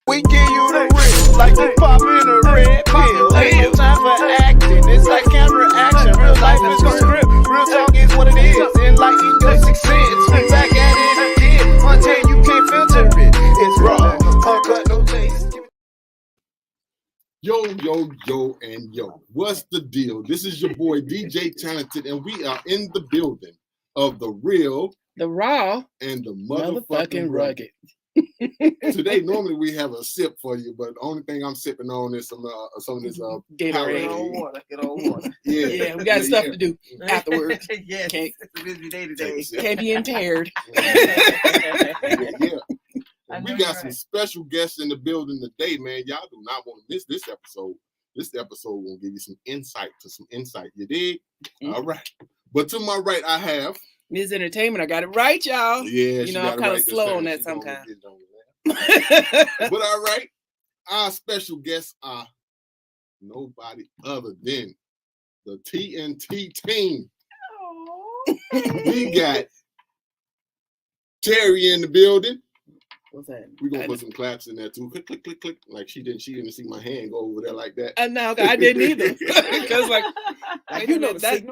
We give you the real, like you popping a red pill. Ain't no time for acting, it's like camera action. Real life is a script, real talk is what it is. Enlighten your sixth sense, we back at it again. Until you can't filter it, it's raw, uncut, no taste. Yo, and yo. What's the deal? This is your boy DJ Talented, and we are in the building of the real, the raw, and the motherfucking rugged. Today, normally we have a sip for you, but the only thing I'm sipping on is some of this Gatorade. Get on water. Yeah, we got stuff to do afterwards. Yes, Can't, it's a busy day today. Can't be impaired. Yeah. We got some special guests in the building today, man. Y'all do not want to miss this episode. This episode will give you some insight. You dig? Mm-hmm. All right. But to my right, I have Ms. Entertainment. I got it right, y'all. Yeah, you know, I'm kind of slow on that sometimes. But all right, our special guests are nobody other than the TNT team. We got Terry in the building. What's that? We're gonna put some claps in there too. Click, click, click, click. Like she didn't see my hand go over there like that. No, I didn't either. Because like you know that.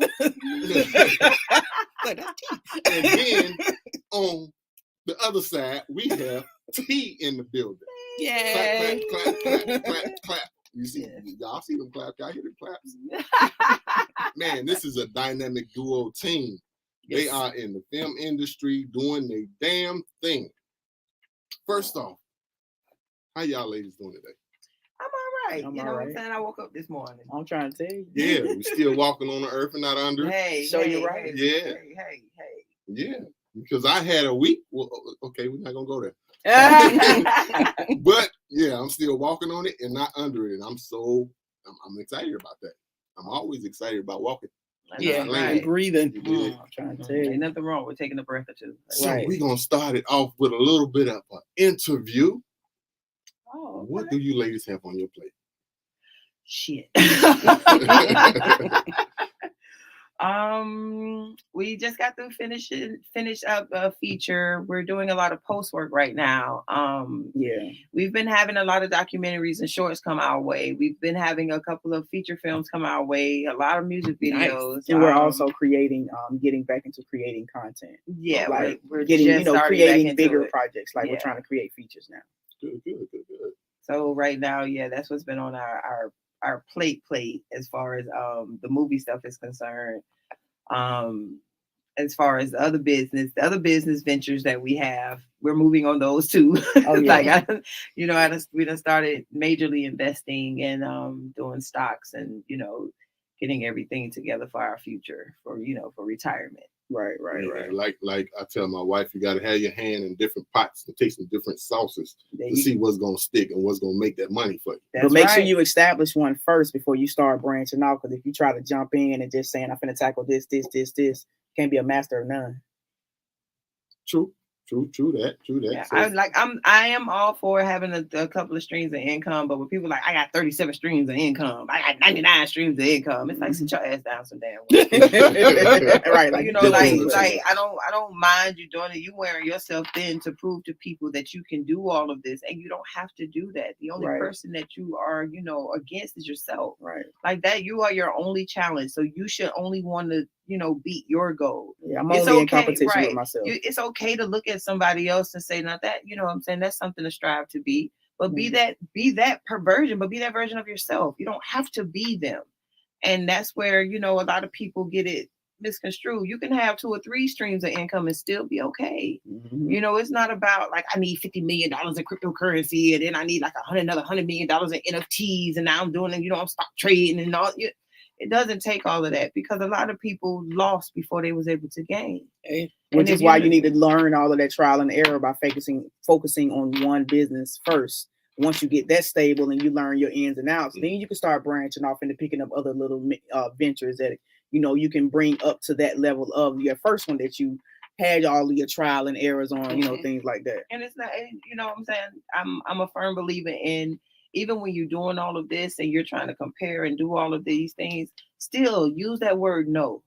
And then on the other side, we have T in the building. Yay! Clap, clap, clap, clap, clap. You see, y'all see them claps? Y'all hear them claps? Man, this is a dynamic duo team. Yes. They are in the film industry doing their damn thing. First off, how y'all ladies doing today? I'm all right. You know what I'm saying? I woke up this morning. I'm trying to tell you. Yeah, we still walking on the earth and not under. You're right. Yeah. Hey. Yeah, because I had a week. Well, okay, we're not gonna go there. But yeah, I'm still walking on it and not under it. And I'm excited about that. I'm always excited about walking. Yeah, right. Breathing. I'm trying to tell you. Ain't nothing wrong with taking a breath or two. So we're gonna start it off with a little bit of an interview. Oh, okay. What do you ladies have on your plate? Shit. We just got to finish up a feature. We're doing a lot of post work right now. We've been having a lot of documentaries and shorts come our way. We've been having a couple of feature films come our way, a lot of music videos. Nice. And we're also creating, getting back into creating content. Yeah, like we're getting, creating bigger projects. Like we're trying to create features now. Good. So right now, that's what's been on our plate as far as the movie stuff is concerned. As far as the other business ventures that we have, we're moving on those too. Oh, yeah. We done started majorly investing and doing stocks and getting everything together for our future for retirement. Right. Like I tell my wife, you got to have your hand in different pots and taste some different sauces to see what's going to stick and what's going to make that money for you. But make sure you establish one first before you start branching out. Because if you try to jump in and just saying, I'm going to tackle this, can't be a master of none. True that. Yeah, I am all for having a couple of streams of income, but when people are like, I got 37 streams of income, I got 99 streams of income, it's like, sit your ass down some damn way. Right, I don't mind you doing it. You wearing yourself thin to prove to people that you can do all of this, and you don't have to do that. The only person that you are, against is yourself. Right. Like that, you are your only challenge. So you should only want to, beat your goal. Yeah, I'm only in competition with myself. It's okay to look at somebody else and say, not that, what I'm saying, that's something to strive to be. But be that version of yourself. You don't have to be them. And that's where, a lot of people get it misconstrued. You can have 2 or 3 streams of income and still be okay. Mm-hmm. It's not about like I need $50 million in cryptocurrency and then I need like another $100 million in NFTs and now I'm doing I'm stock trading and all. It doesn't take all of that because a lot of people lost before they was able to gain. Which is why you need to learn all of that trial and error by focusing on one business first. Once you get that stable and you learn your ins and outs, then you can start branching off into picking up other little ventures that you can bring up to that level of your first one that you had all of your trial and errors on, things like that. And it's not, what I'm saying, I'm a firm believer in, even when you're doing all of this and you're trying to compare and do all of these things, still use that word no.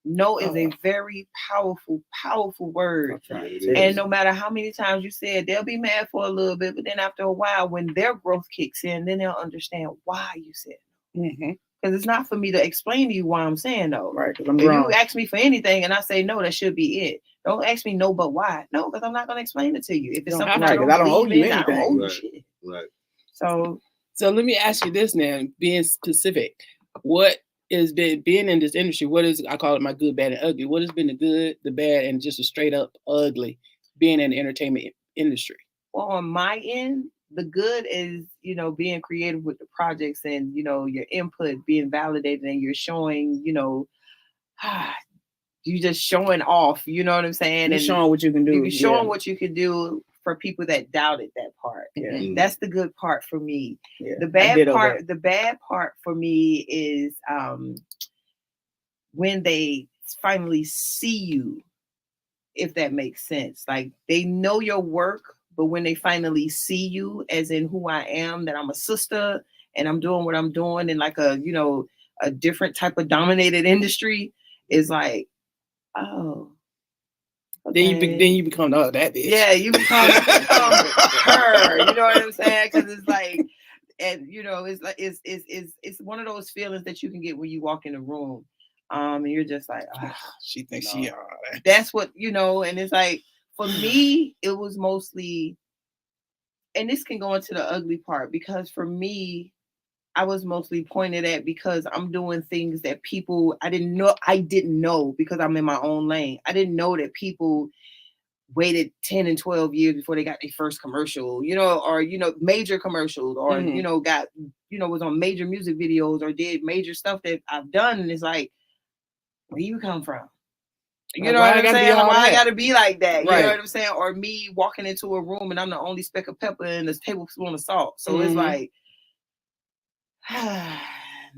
No is a very powerful, powerful word. It And is. no matter how many times you say it, they'll be mad for a little bit, but then after a while, when their growth kicks in, then they'll understand why you said no. Mm-hmm. Because it's not for me to explain to you why I'm saying no. Right, because I'm If grown. you ask me for anything and I say no, that should be it. Don't ask me no, but why? No, because I'm not going to explain it to you. If it's Don't something have I to. don't, I don't owe believe you in, I don't anything. owe you Right. shit. Right. So So let me ask you this now, being specific. What has been being in this industry? What is, I call it my good, bad, and ugly. What has been the good, the bad, and just a straight up ugly being in the entertainment industry? well, on my end, the good is, being creative with the projects and, your input being validated and you're showing, you just showing off, you know what I'm saying? You're And showing what you can do. you're showing what you can do for people that doubted that part. Yeah. That's the good part for me. Yeah. The I did bad part for me is when they finally see you, if that makes sense. Like they know your work, but when they finally see you as in who I am, that I'm a sister and I'm doing what I'm doing in like a different type of dominated industry, is like, oh. Okay. Then you become that bitch. Yeah, you become her. You know what I'm saying? Because it's like, and it's like it's one of those feelings that you can get when you walk in a room, and you're just like, she thinks she all right. That's what and it's like for me, it was mostly, and this can go into the ugly part because for me, I was mostly pointed at because I'm doing things that people I didn't know because I'm in my own lane. I didn't know that people waited 10 and 12 years before they got their first commercial, or major commercials, or got was on major music videos or did major stuff that I've done, and it's like, where you come from? You know what I'm saying? Why I gotta be like that? You know what I'm saying? Or me walking into a room and I'm the only speck of pepper and this tablespoon of salt. So it's like, now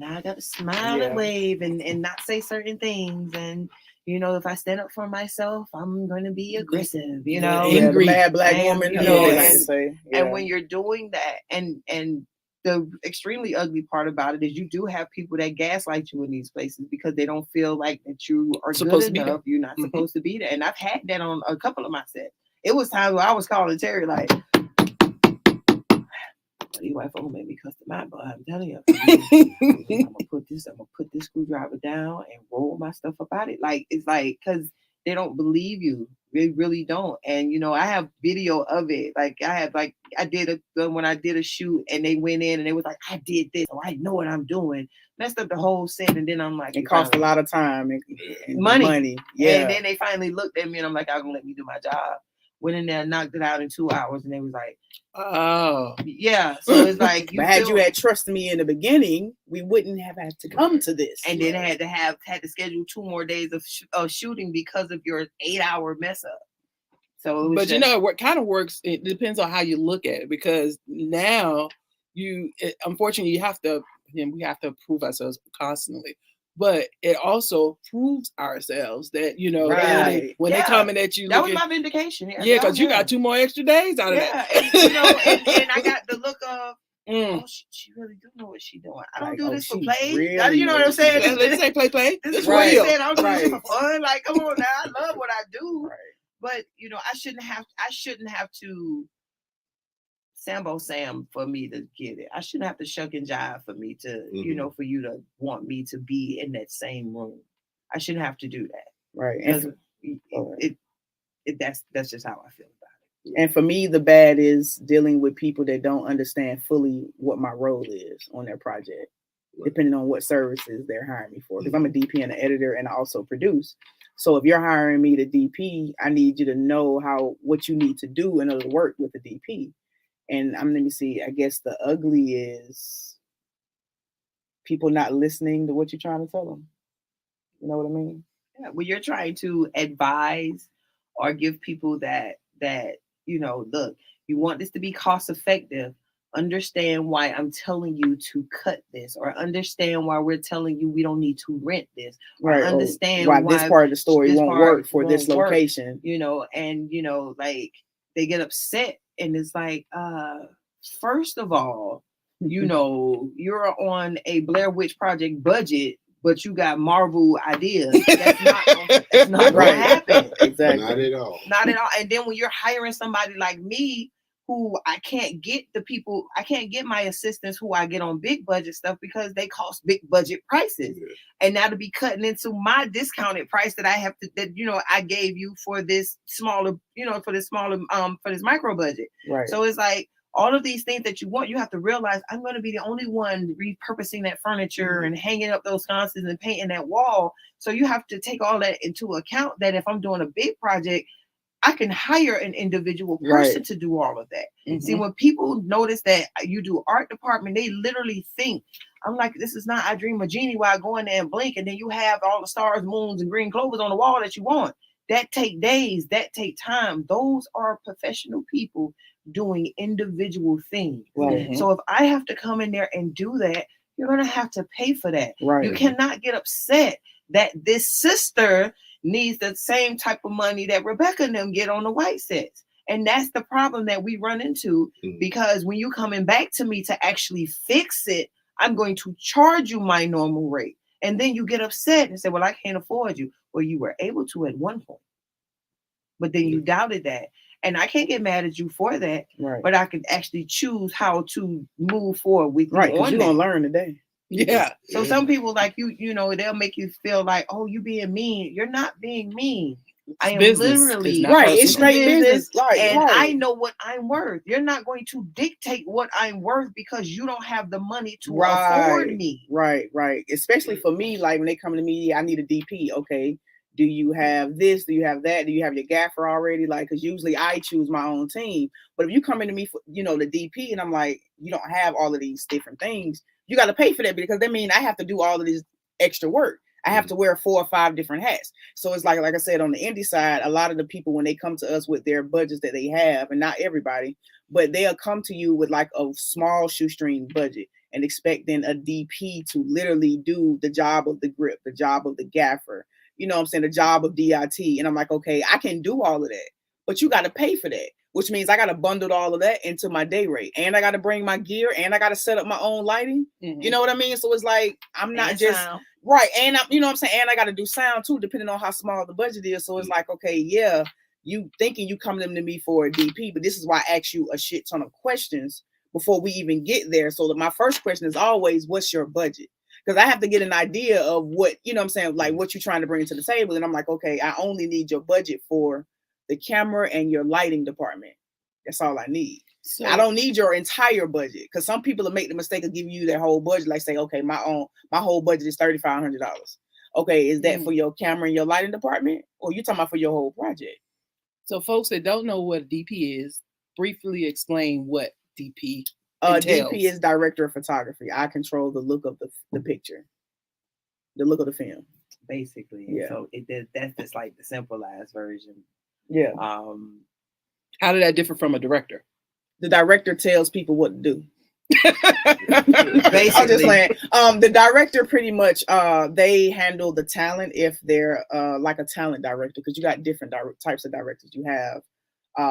I got to smile and wave and not say certain things. And, if I stand up for myself, I'm going to be aggressive, angry, the mad black woman, and when you're doing that, and the extremely ugly part about it is you do have people that gaslight you in these places because they don't feel like that you are good enough. You're not supposed to be there. And I've had that on a couple of my sets. It was times where I was calling Terry like, these white folks made me cuss them out, but I'm telling you, I'm gonna put this screwdriver down and roll my stuff up out it. Like it's like, because they don't believe you. They really don't. And I have video of it. Like I did when I did a shoot and they went in and they was like, I did this, or I know what I'm doing. Messed up the whole set, and then I'm like, it cost a lot of time and money. Yeah. And then they finally looked at me and I'm like, I'm gonna let me do my job. Went in there, knocked it out in 2 hours, and they was like, oh, yeah. So it's like, but had you had trusted me in the beginning, we wouldn't have had to come to this. And then had to schedule 2 more days of shooting because of your 8-hour mess up. So, it was what kind of works? It depends on how you look at it, because now unfortunately, we have to prove ourselves constantly. But it also proves ourselves that, when they coming at you. That was my vindication. Yeah, because you got 2 more extra days out of that. And I got the look of, oh, she really do know what she's doing. I don't do this for play. Really, you know what I'm saying? Let's say play. This is what I said. I'm doing this for fun. Like, come on now. I love what I do. Right. But, I shouldn't have to Sambo Sam for me to get it. I shouldn't have to shuck and jive for me to, for you to want me to be in that same room. I shouldn't have to do that. Right. That's just how I feel about it. And for me, the bad is dealing with people that don't understand fully what my role is on their project, depending on what services they're hiring me for. Because I'm a DP and an editor, and I also produce. So if you're hiring me to DP, I need you to know what you need to do in order to work with the DP. And let me see, I guess the ugly is people not listening to what you're trying to tell them. You know what I mean? Yeah, when you're trying to advise or give people that, look, you want this to be cost effective, understand why I'm telling you to cut this, or understand why we're telling you we don't need to rent this, or understand why this part of the story won't work for this location. Like they get upset. And it's like, first of all, you're on a Blair Witch Project budget but you got Marvel ideas. That's not Right. gonna happen. Exactly. Not at all. Not at all. And then when you're hiring somebody like me, who I can't get my assistants who I get on big budget stuff because they cost big budget prices. Yeah. And now to be cutting into my discounted price that I have to, that, you know, I gave you for this smaller, you know, for this micro budget. Right. So it's like all of these things that you want, you have to realize I'm going to be the only one repurposing that furniture and hanging up those sconces and painting that wall. So you have to take all that into account, that if I'm doing a big project, I can hire an individual person to do all of that. Mm-hmm. See, when people notice that you do art department, they literally think, I'm like, this is not I Dream of Genie where I go in there and blink and then you have all the stars, moons, and green clovers on the wall that you want. That take days, that take time. Those are professional people doing individual things. Right. So if I have to come in there and do that, you're going to have to pay for that. Right. You cannot get upset that this sister needs the same type of money that Rebecca and them get on the white sets. And that's the problem that we run into, because when you coming back to me to actually fix it, I'm going to charge you my normal rate. And then you get upset and say, well, I can't afford you. Well, you were able to at one point, but then you doubted that. And I can't get mad at you for that, but I can actually choose how to move forward with you. Right, because you're going to learn today. Yeah. So some people like you know, they'll make you feel like, oh, you being mean. You're not being mean. I am literally it's straight business. And I know what I'm worth. You're not going to dictate what I'm worth because you don't have the money to afford me. Right. Especially for me, like when they come to me, I need a DP. Okay. Do you have this? Do you have that? Do you have your gaffer already? Like, because usually I choose my own team. But if you come into me for, you know, the DP, and I'm like, you don't have all of these different things, you got to pay for that, because that means I have to do all of this extra work. I have to wear 4 or 5 different hats. So it's like I said, on the indie side, a lot of the people, when they come to us with their budgets that they have, and not everybody, but they'll come to you with like a small shoestring budget and expect then a DP to literally do the job of the grip, the job of the gaffer, you know what I'm saying, the job of DIT. And I'm like, okay, I can do all of that, but you got to pay for that, which means I got to bundle all of that into my day rate, and I got to bring my gear, and I got to set up my own lighting. You know what I mean? So it's like, I'm not just sound. And I'm, you know what I'm saying? And I got to do sound too, depending on how small the budget is. So it's like, okay, yeah, you thinking you coming to me for a DP, but this is why I ask you a shit ton of questions before we even get there. So that my first question is always, what's your budget? Because I have to get an idea of what, you know what I'm saying, like what you're trying to bring to the table. And I'm like, okay, I only need your budget for the camera and your lighting department. That's all I need. So I don't need your entire budget, because some people will make the mistake of giving you their whole budget. Like say, okay, my whole budget is $3,500. Okay, is that for your camera and your lighting department, or you talking about for your whole project? So folks that don't know what DP is, briefly explain what DP entails. DP is director of photography. I control the look of the picture, the look of the film, basically. Yeah. So that's just like the simplified version. Yeah. How did that differ from a director? The director tells people what to do. Basically. I'm just saying. The director pretty much they handle the talent if they're like a talent director, because you got different types of directors. You have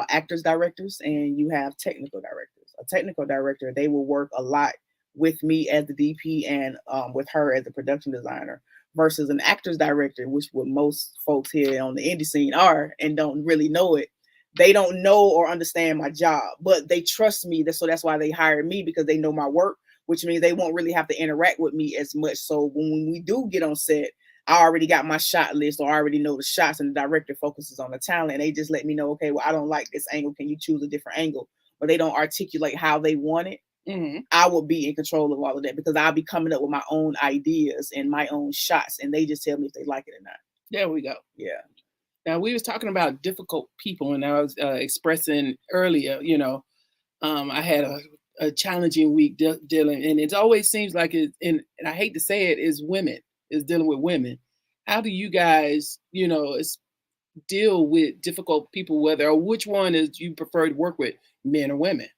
actors directors, and you have technical directors. A technical director, they will work a lot with me as the DP and with her as the production designer, versus an actors director, which what most folks here on the indie scene are and don't really know it. They don't know or understand my job, but they trust me. So that's why they hire me, because they know my work, which means they won't really have to interact with me as much. So when we do get on set, I already got my shot list, or I already know the shots, and the director focuses on the talent. And they just let me know, okay, well, I don't like this angle. Can you choose a different angle? Or they don't articulate how they want it. I will be in control of all of that, because I'll be coming up with my own ideas and my own shots, and they just tell me if they like it or not. There we go. Yeah. Now, we was talking about difficult people, and I was expressing earlier, you know, I had a challenging week dealing, and it always seems like it, and I hate to say it, is dealing with women. How do you guys, you know, deal with difficult people, which one is you prefer to work with, men or women?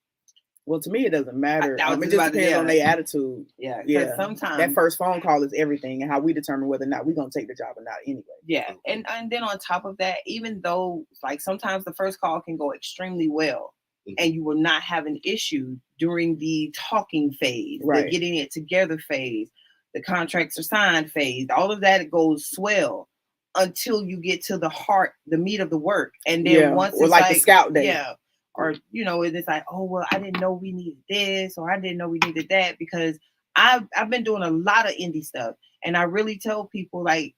Well, to me, it doesn't matter. It just depends on their attitude. Yeah. Sometimes that first phone call is everything, and how we determine whether or not we're going to take the job or not anyway. Yeah. And then on top of that, even though like sometimes the first call can go extremely well, and you will not have an issue during the talking phase, the getting it together phase, the contracts are signed phase. All of that goes swell until you get to the heart, the meat of the work. And then once or it's like the scout day. Yeah. Or, you know, it's like, oh, well, I didn't know we needed this, or I didn't know we needed that, because I've been doing a lot of indie stuff. And I really tell people, like,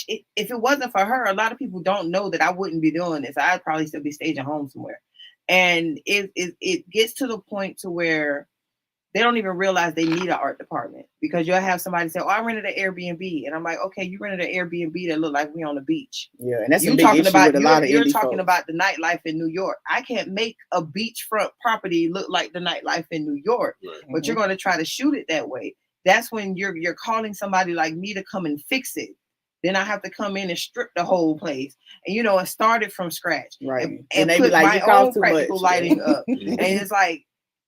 if it wasn't for her, a lot of people don't know that I wouldn't be doing this. I'd probably still be staging home somewhere. And it gets to the point to where they don't even realize they need an art department, because you'll have somebody say, oh, I rented an Airbnb. And I'm like, okay, you rented an Airbnb that look like we on the beach. Yeah, and that's you a big talking issue about, with a lot of you're indie talking folks. about the nightlife in New York. I can't make a beachfront property look like the nightlife in New York, but you're going to try to shoot it that way. That's when you're calling somebody like me to come and fix it. Then I have to come in and strip the whole place, and and start it from scratch, right? And they put be like, my you cost own too practical much. lighting up. And it's like,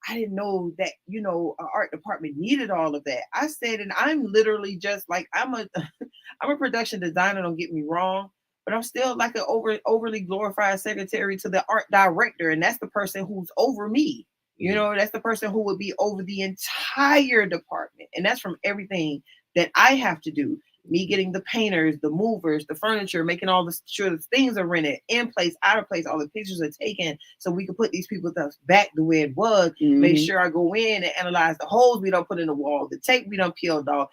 I didn't know that, an art department needed all of that. I said, and I'm literally just like, I'm a production designer, don't get me wrong, but I'm still like an overly glorified secretary to the art director. And that's the person who's over me. That's the person who would be over the entire department. And that's from everything that I have to do. Me getting the painters, the movers, the furniture, making all sure the things are rented, in place, out of place, all the pictures are taken, so we can put these people's stuff back the way it was. Make sure I go in and analyze the holes we don't put in the wall, the tape we don't peeled off.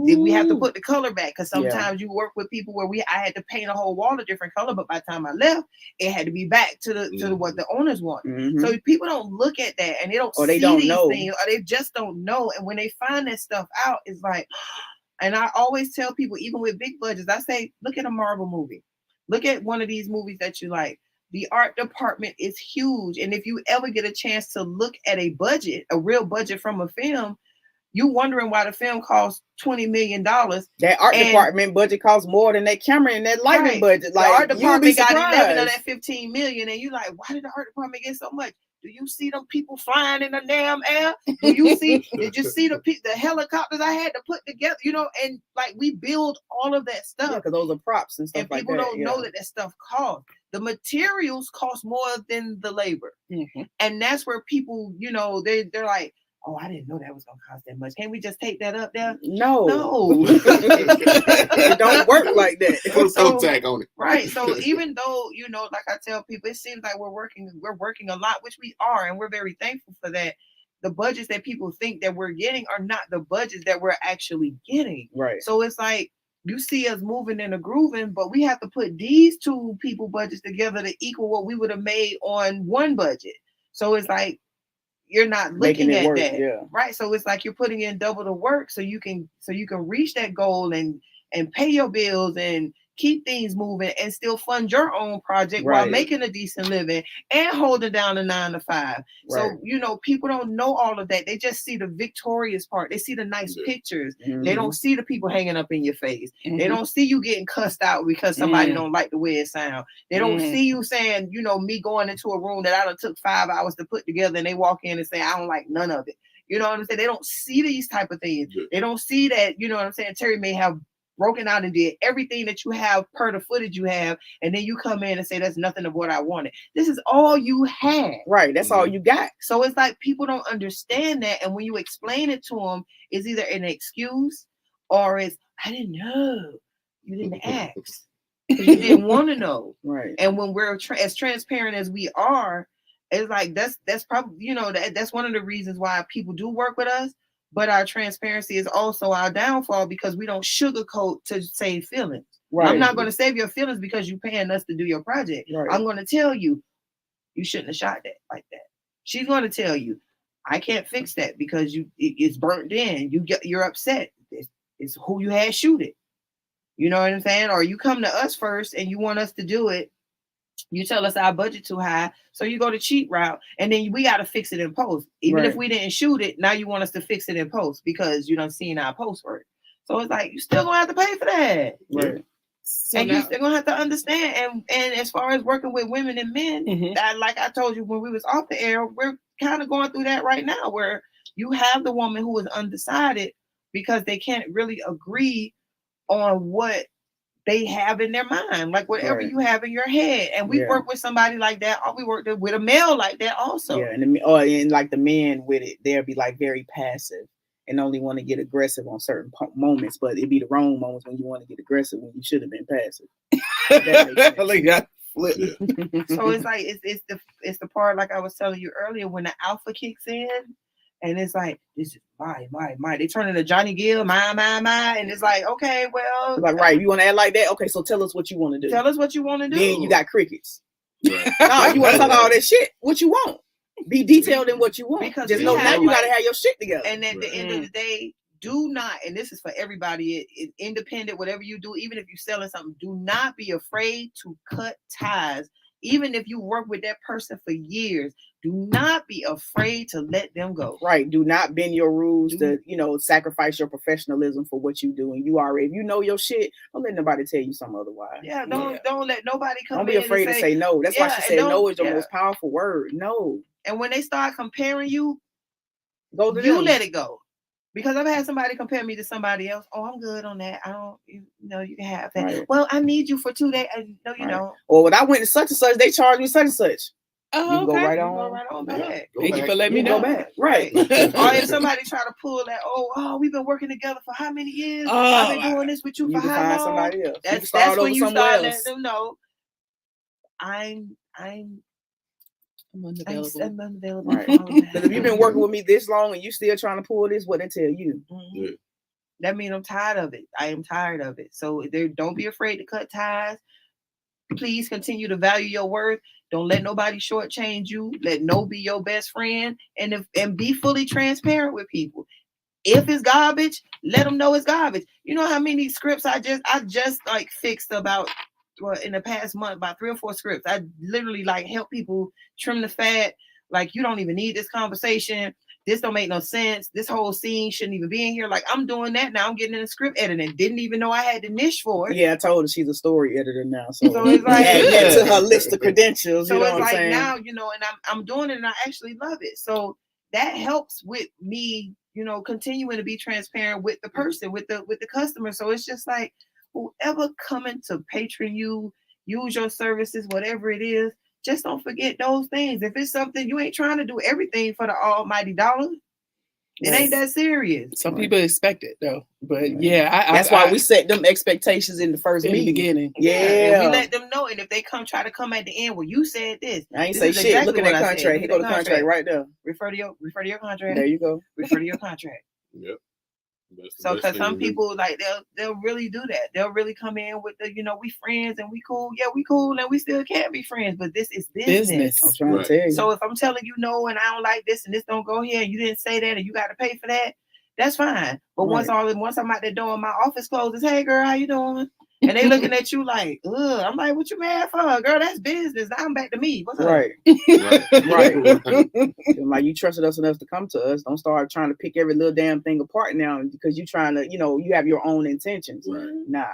Did we have to put the color back? Because sometimes you work with people where I had to paint a whole wall a different color, but by the time I left, it had to be back to the what the owners want. So people don't look at that, and they don't see these things, or they just don't know. And when they find that stuff out, it's like. And I always tell people, even with big budgets, I say, look at a Marvel movie. Look at one of these movies that you like. The art department is huge. And if you ever get a chance to look at a budget, a real budget from a film, you wondering why the film costs $20 million. That art department budget costs more than that camera and that lighting budget. Like, the art department got 11 of that 15 million. And you're like, why did the art department get so much? Do you see them people flying in the damn air? Did you see the helicopters I had to put together? And like, we build all of that stuff. Yeah, because those are props and stuff and like that. People don't know that stuff costs. The materials cost more than the labor. And that's where people, they're like, oh, I didn't know that was going to cost that much. Can't we just take that up there? No. It don't work like that. Put a toe tag on it. Right. So even though, like I tell people, it seems like we're working a lot, which we are, and we're very thankful for that. The budgets that people think that we're getting are not the budgets that we're actually getting. Right. So it's like, you see us moving and a grooving, but we have to put these two people budgets together to equal what we would have made on one budget. So it's like, you're not looking at that, right? So it's like you're putting in double the work so you can reach that goal and pay your bills and keep things moving and still fund your own project while making a decent living and holding down a 9 to 5. So people don't know all of that. They just see the victorious part. They see the nice pictures. They don't see the people hanging up in your face. They don't see you getting cussed out because somebody don't like the way it sounds. They don't see you saying, me going into a room that I done took 5 hours to put together, and they walk in and say, I don't like none of it. You know what I'm saying? They don't see these type of things. They don't see that, Teri may have broken out and did everything that you have per the footage you have, and then you come in and say that's nothing of what I wanted. This is all you had. Right. That's all you got. So it's like people don't understand that, and when you explain it to them, it's either an excuse or it's, I didn't know. You didn't ask. You didn't want to know. Right. And when we're as transparent as we are, it's like that's probably that's one of the reasons why people do work with us. But our transparency is also our downfall, because we don't sugarcoat to save feelings. Right. I'm not going to save your feelings because you're paying us to do your project. Right. I'm going to tell you, you shouldn't have shot that like that. She's going to tell you, I can't fix that because it's burnt in. You're upset. It's who you had shoot it. You know what I'm saying? Or you come to us first and you want us to do it. You tell us our budget too high, so you go the cheap route, and then we got to fix it in post. Even if we didn't shoot it, now you want us to fix it in post because you done seen our post work. So it's like, you still gonna have to pay for that, right? So and you still gonna have to understand. And as far as working with women and men, that, like I told you when we was off the air, we're kind of going through that right now, where you have the woman who is undecided because they can't really agree on what they have in their mind, like whatever you have in your head. And we work with somebody like that, or we work with a male like that also. Yeah, and like the men with it, they'll be like very passive. and only want to get aggressive on certain moments, but it'd be the wrong moments when you want to get aggressive when you should have been passive. That makes sense. Like that. So it's like it's the part like I was telling you earlier when the alpha kicks in, and it's like this is my. They turn into Johnny Gill, my, and it's like okay, well, like right, you want to act like that? Okay, so tell us what you want to do. Tell us what you want to do. Then you got crickets. Right. No, you want to talk all that shit. What you want? Be detailed in what you want. Because just we know have, now you like- got to have your shit together. And at the end of the day, do not, and this is for everybody, independent, whatever you do, even if you're selling something, do not be afraid to cut ties. Even if you work with that person for years, do not be afraid to let them go. Right. Do not bend your rules to, sacrifice your professionalism for what you do. And you already, if you know your shit, don't let nobody tell you something otherwise. Yeah, don't let nobody come Don't in be afraid and to say no. That's why she said no is the yeah. most powerful word. No. And when they start comparing you, go to you them. let it go. Because I've had somebody compare me to somebody else. Oh, I'm good on that. I don't, you can have that. Right. Well, I need you for 2 days. No, you don't. Or when I went to such and such, they charged me such and such. Oh, You can go okay. right You on. go right on back. Thank you for letting me You know. go back. Right. Or if somebody try to pull that, oh, we've been working together for how many years? I've been doing this with you You for can how find long? somebody else. That's when you start else. letting them know I'm unavailable. Right. Because if you've been working with me this long and you still trying to pull this, what they tell you? Yeah. That means I'm tired of it. I am tired of it. So don't be afraid to cut ties. Please continue to value your worth. Don't let nobody shortchange you. Let no be your best friend, and be fully transparent with people. If it's garbage, let them know it's garbage. You know how many scripts I just like fixed about in the past month, about 3 or 4 scripts. I literally like help people trim the fat. Like, you don't even need this conversation. This don't make no sense. This whole scene shouldn't even be in here. Like, I'm doing that now. I'm getting in the script editing. Didn't even know I had the niche for it. Yeah, I told her she's a story editor now. So it's like add that to her list of credentials. So you know it's what I'm like saying? now, and I'm doing it and I actually love it. So that helps with me, continuing to be transparent with the person, with the customer. So it's just like whoever coming to patron you, use your services, whatever it is, just don't forget those things. If it's something, you ain't trying to do everything for the almighty dollar. It ain't that serious. Some people expect it though, but that's why we set them expectations in the first in the meeting. beginning. And we let them know. And if they try to come at the end, well, you said this. I ain't say shit. Look at that contract. Here go the contract right there. Refer to your contract. There you go. Refer to your contract. Yep. So, because some people like they'll really do that. They'll really come in with the we friends and we cool. Yeah, we cool and we still can't be friends. But this is business. I'm trying to tell you. So if I'm telling you no and I don't like this and this don't go here and you didn't say that and you got to pay for that, that's fine. But once I'm out the door and my office closes, hey girl, how you doing? And they looking at you like, ugh. I'm like, what you mad for, girl? That's business. Now I'm back to me. What's up? Right. Like, you trusted us enough to come to us. Don't start trying to pick every little damn thing apart now because you trying to, you have your own intentions. Right. Nah.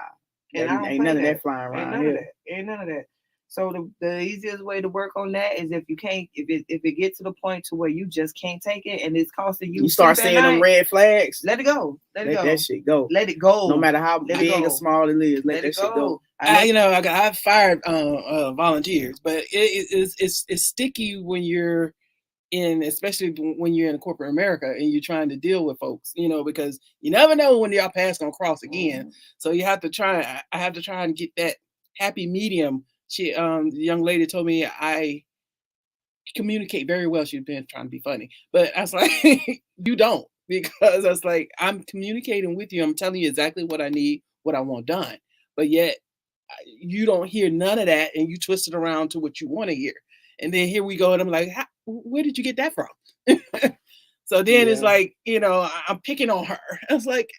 And ain't none of that flying around here. Ain't none of that. So the easiest way to work on that is if it gets to the point to where you just can't take it and it's costing you. You start seeing them red flags. Let it go. Let that shit go. Let it go. No matter how big or small it is, let that shit go. I've fired volunteers, but it's sticky when you're especially when you're in corporate America and you're trying to deal with folks, because you never know when your paths gonna cross again. So you have to try. I have to try and get that happy medium. She, the young lady told me I communicate very well. She's been trying to be funny, but I was like, you don't, because I was like, I'm communicating with you. I'm telling you exactly what I need, what I want done, but yet you don't hear none of that, and you twist it around to what you want to hear. And then here we go, and I'm like, where did you get that from? So then it's like, I'm picking on her. I was like,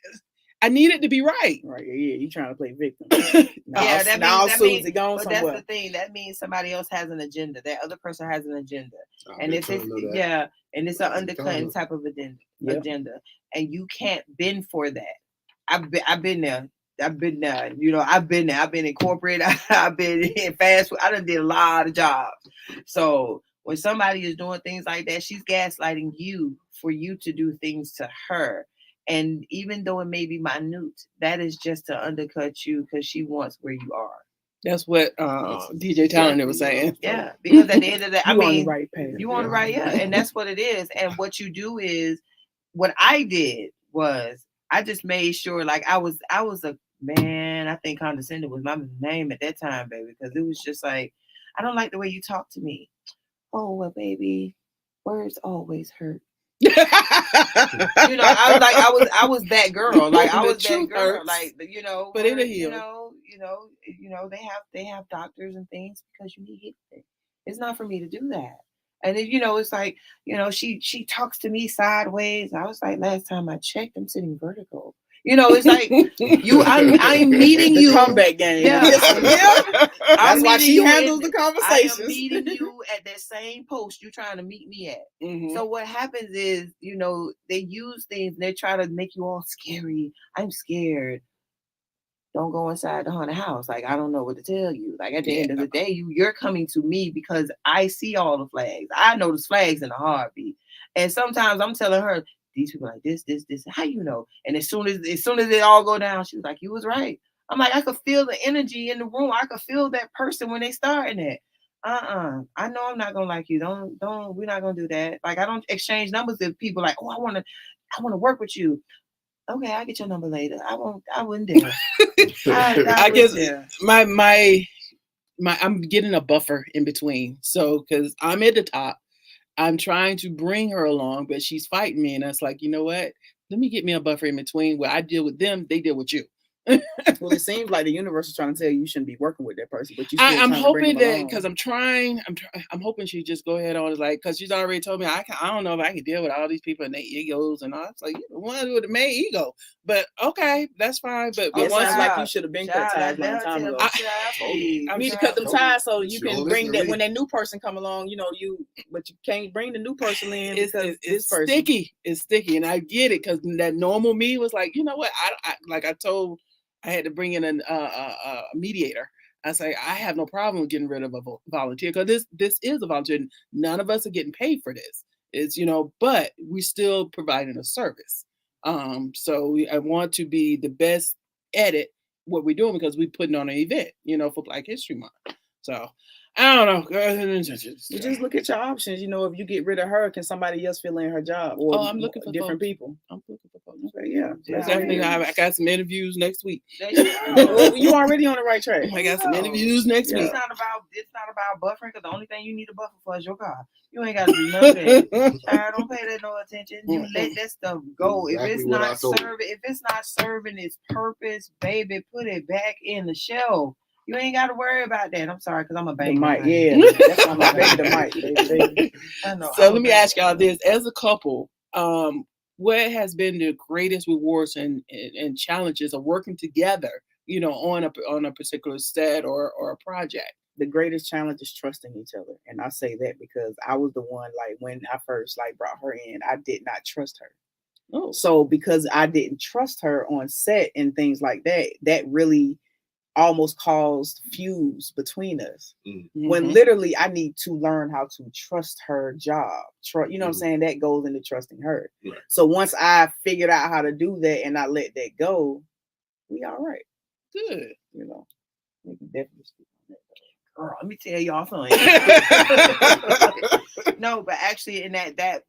I need it to be right. Right. Yeah. You trying to play victim. That's the thing. That means somebody else has an agenda. That other person has an agenda. And if it's and it's an undercutting type of agenda. And you can't bend for that. I've been there. I've been there. I've been there. I've been in corporate. I've been in fast food. I done did a lot of jobs. So when somebody is doing things like that, she's gaslighting you for you to do things to her. And even though it may be minute, that is just to undercut you because she wants where you are. That's what DJ Talent was saying. Yeah, because at the end of the day, you on the right path. You on the right, and that's what it is. And what you do is, what I did was I just made sure like I was a man. I think condescending was my name at that time, baby, because it was just like I don't like the way you talk to me. Oh well, baby, words always hurt. You know, I was that girl. Like I The was that truth girl. hurts, Like but it'll words, heal. they have doctors and things because you need it. It's not for me to do that. And then, it's like, she talks to me sideways. I was like, last time I checked, I'm sitting vertical. It's like I'm meeting The you. comeback game. Yeah. That's why she handles the I conversations. am meeting you at that same post you're trying to meet me at. Mhm. So what happens is, they use things and they try to make you all scary. I'm scared. Don't go inside the haunted house. Like, I don't know what to tell you. Like, at the end of the day, you're coming to me because I see all the flags. I notice flags in a heartbeat. And sometimes I'm telling her, these people like this, how you know? And as soon as it all go down, she was like, you was right. I'm like, I could feel the energy in the room. I could feel that person when they starting it. I know I'm not gonna like you. Don't, we're not gonna do that. Like, I don't exchange numbers with people like, oh, I wanna work with you. Okay, I'll get your number later. I wouldn't dare. I guess my I'm getting a buffer in between. So because I'm at the top, I'm trying to bring her along, but she's fighting me, and that's like, you know what? Let me get me a buffer in between where I deal with them, they deal with you. Well, it seems like the universe is trying to tell you shouldn't be working with that person, but you still I'm trying to bring hoping them that along. because I'm hoping she just go ahead on like because she's already told me I don't know if I can deal with all these people and their egos and all. It's like the one with the main ego, but okay, that's fine. But It once sounds like you should have been cut ties a long time ago. I'm You need to sure- cut them ties so you She can don't bring listen that to me. when that new person come along. But you can't bring the new person in because it's this person. sticky. It's sticky, and I get it because that normal me was like, you know what? I had to bring in a mediator. I say I have no problem with getting rid of a volunteer because this is a volunteer. None of us are getting paid for this. It's but we still providing a service. So I want to be the best at it what we're doing because we're putting on an event, for Black History Month. So I don't know. You just look at your options. If you get rid of her, can somebody else fill in her job? Or I'm looking for different folks. people. I'm looking for folks. Okay, yeah. Definitely. I got some interviews next week. Well, you already on the right track. I got some interviews next week. It's not about buffering because the only thing you need a buffer for is your car. You ain't got to do none of that. Child, don't pay that no attention. You let that stuff go. Exactly If it's not serving its purpose, baby, put it back in the shelf. You ain't got to worry about that. I'm sorry because I'm a The banger. mic, yeah. That's why my baby, the mic. I know. So let me ask y'all this: as a couple, what has been the greatest rewards and challenges of working together? On a particular set or a project. The greatest challenge is trusting each other, and I say that because I was the one like when I first brought her in, I did not trust her. Oh, so because I didn't trust her on set and things like that, that really almost caused fuse between us. Mm-hmm. When literally I need to learn how to trust her job. What I'm saying? That goes into trusting her. Right. So once I figured out how to do that and I let that go, we all right. Good. We can definitely speak on that. Girl, let me tell y'all something. No, but actually, in that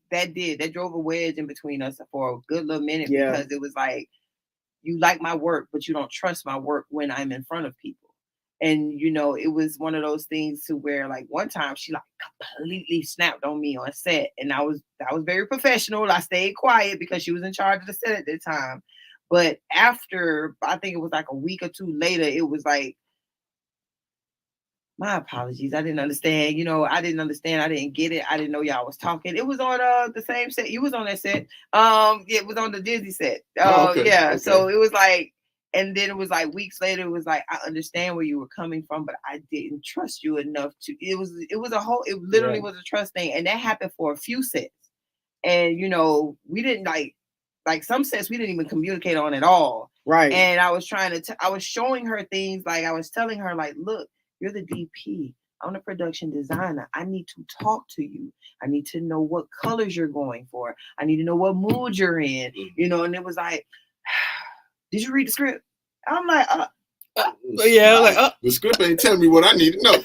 drove a wedge in between us for a good little minute because it was like, you like my work, but you don't trust my work when I'm in front of people. And, it was one of those things to where like one time she completely snapped on me on set. And I was very professional. I stayed quiet because she was in charge of the set at the time. But after, I think it was like a week or two later, it was like, my apologies. I didn't understand. I didn't understand. I didn't get it. I didn't know y'all was talking. It was on the same set. You was on that set. It was on the Disney set. Okay. Yeah. Okay. So it was like, and then it was like weeks later, it was like, I understand where you were coming from, but I didn't trust you enough to, it was it literally was a trust thing. And that happened for a few sets. And, we didn't like some sets we didn't even communicate on at all. Right. And I was I was showing her things. Like I was telling her like, look, you're the DP. I'm the production designer. I need to talk to you. I need to know what colors you're going for. I need to know what mood you're in. And it was like, did you read the script? I'm like, Yeah, like, the script ain't telling me what I need to know.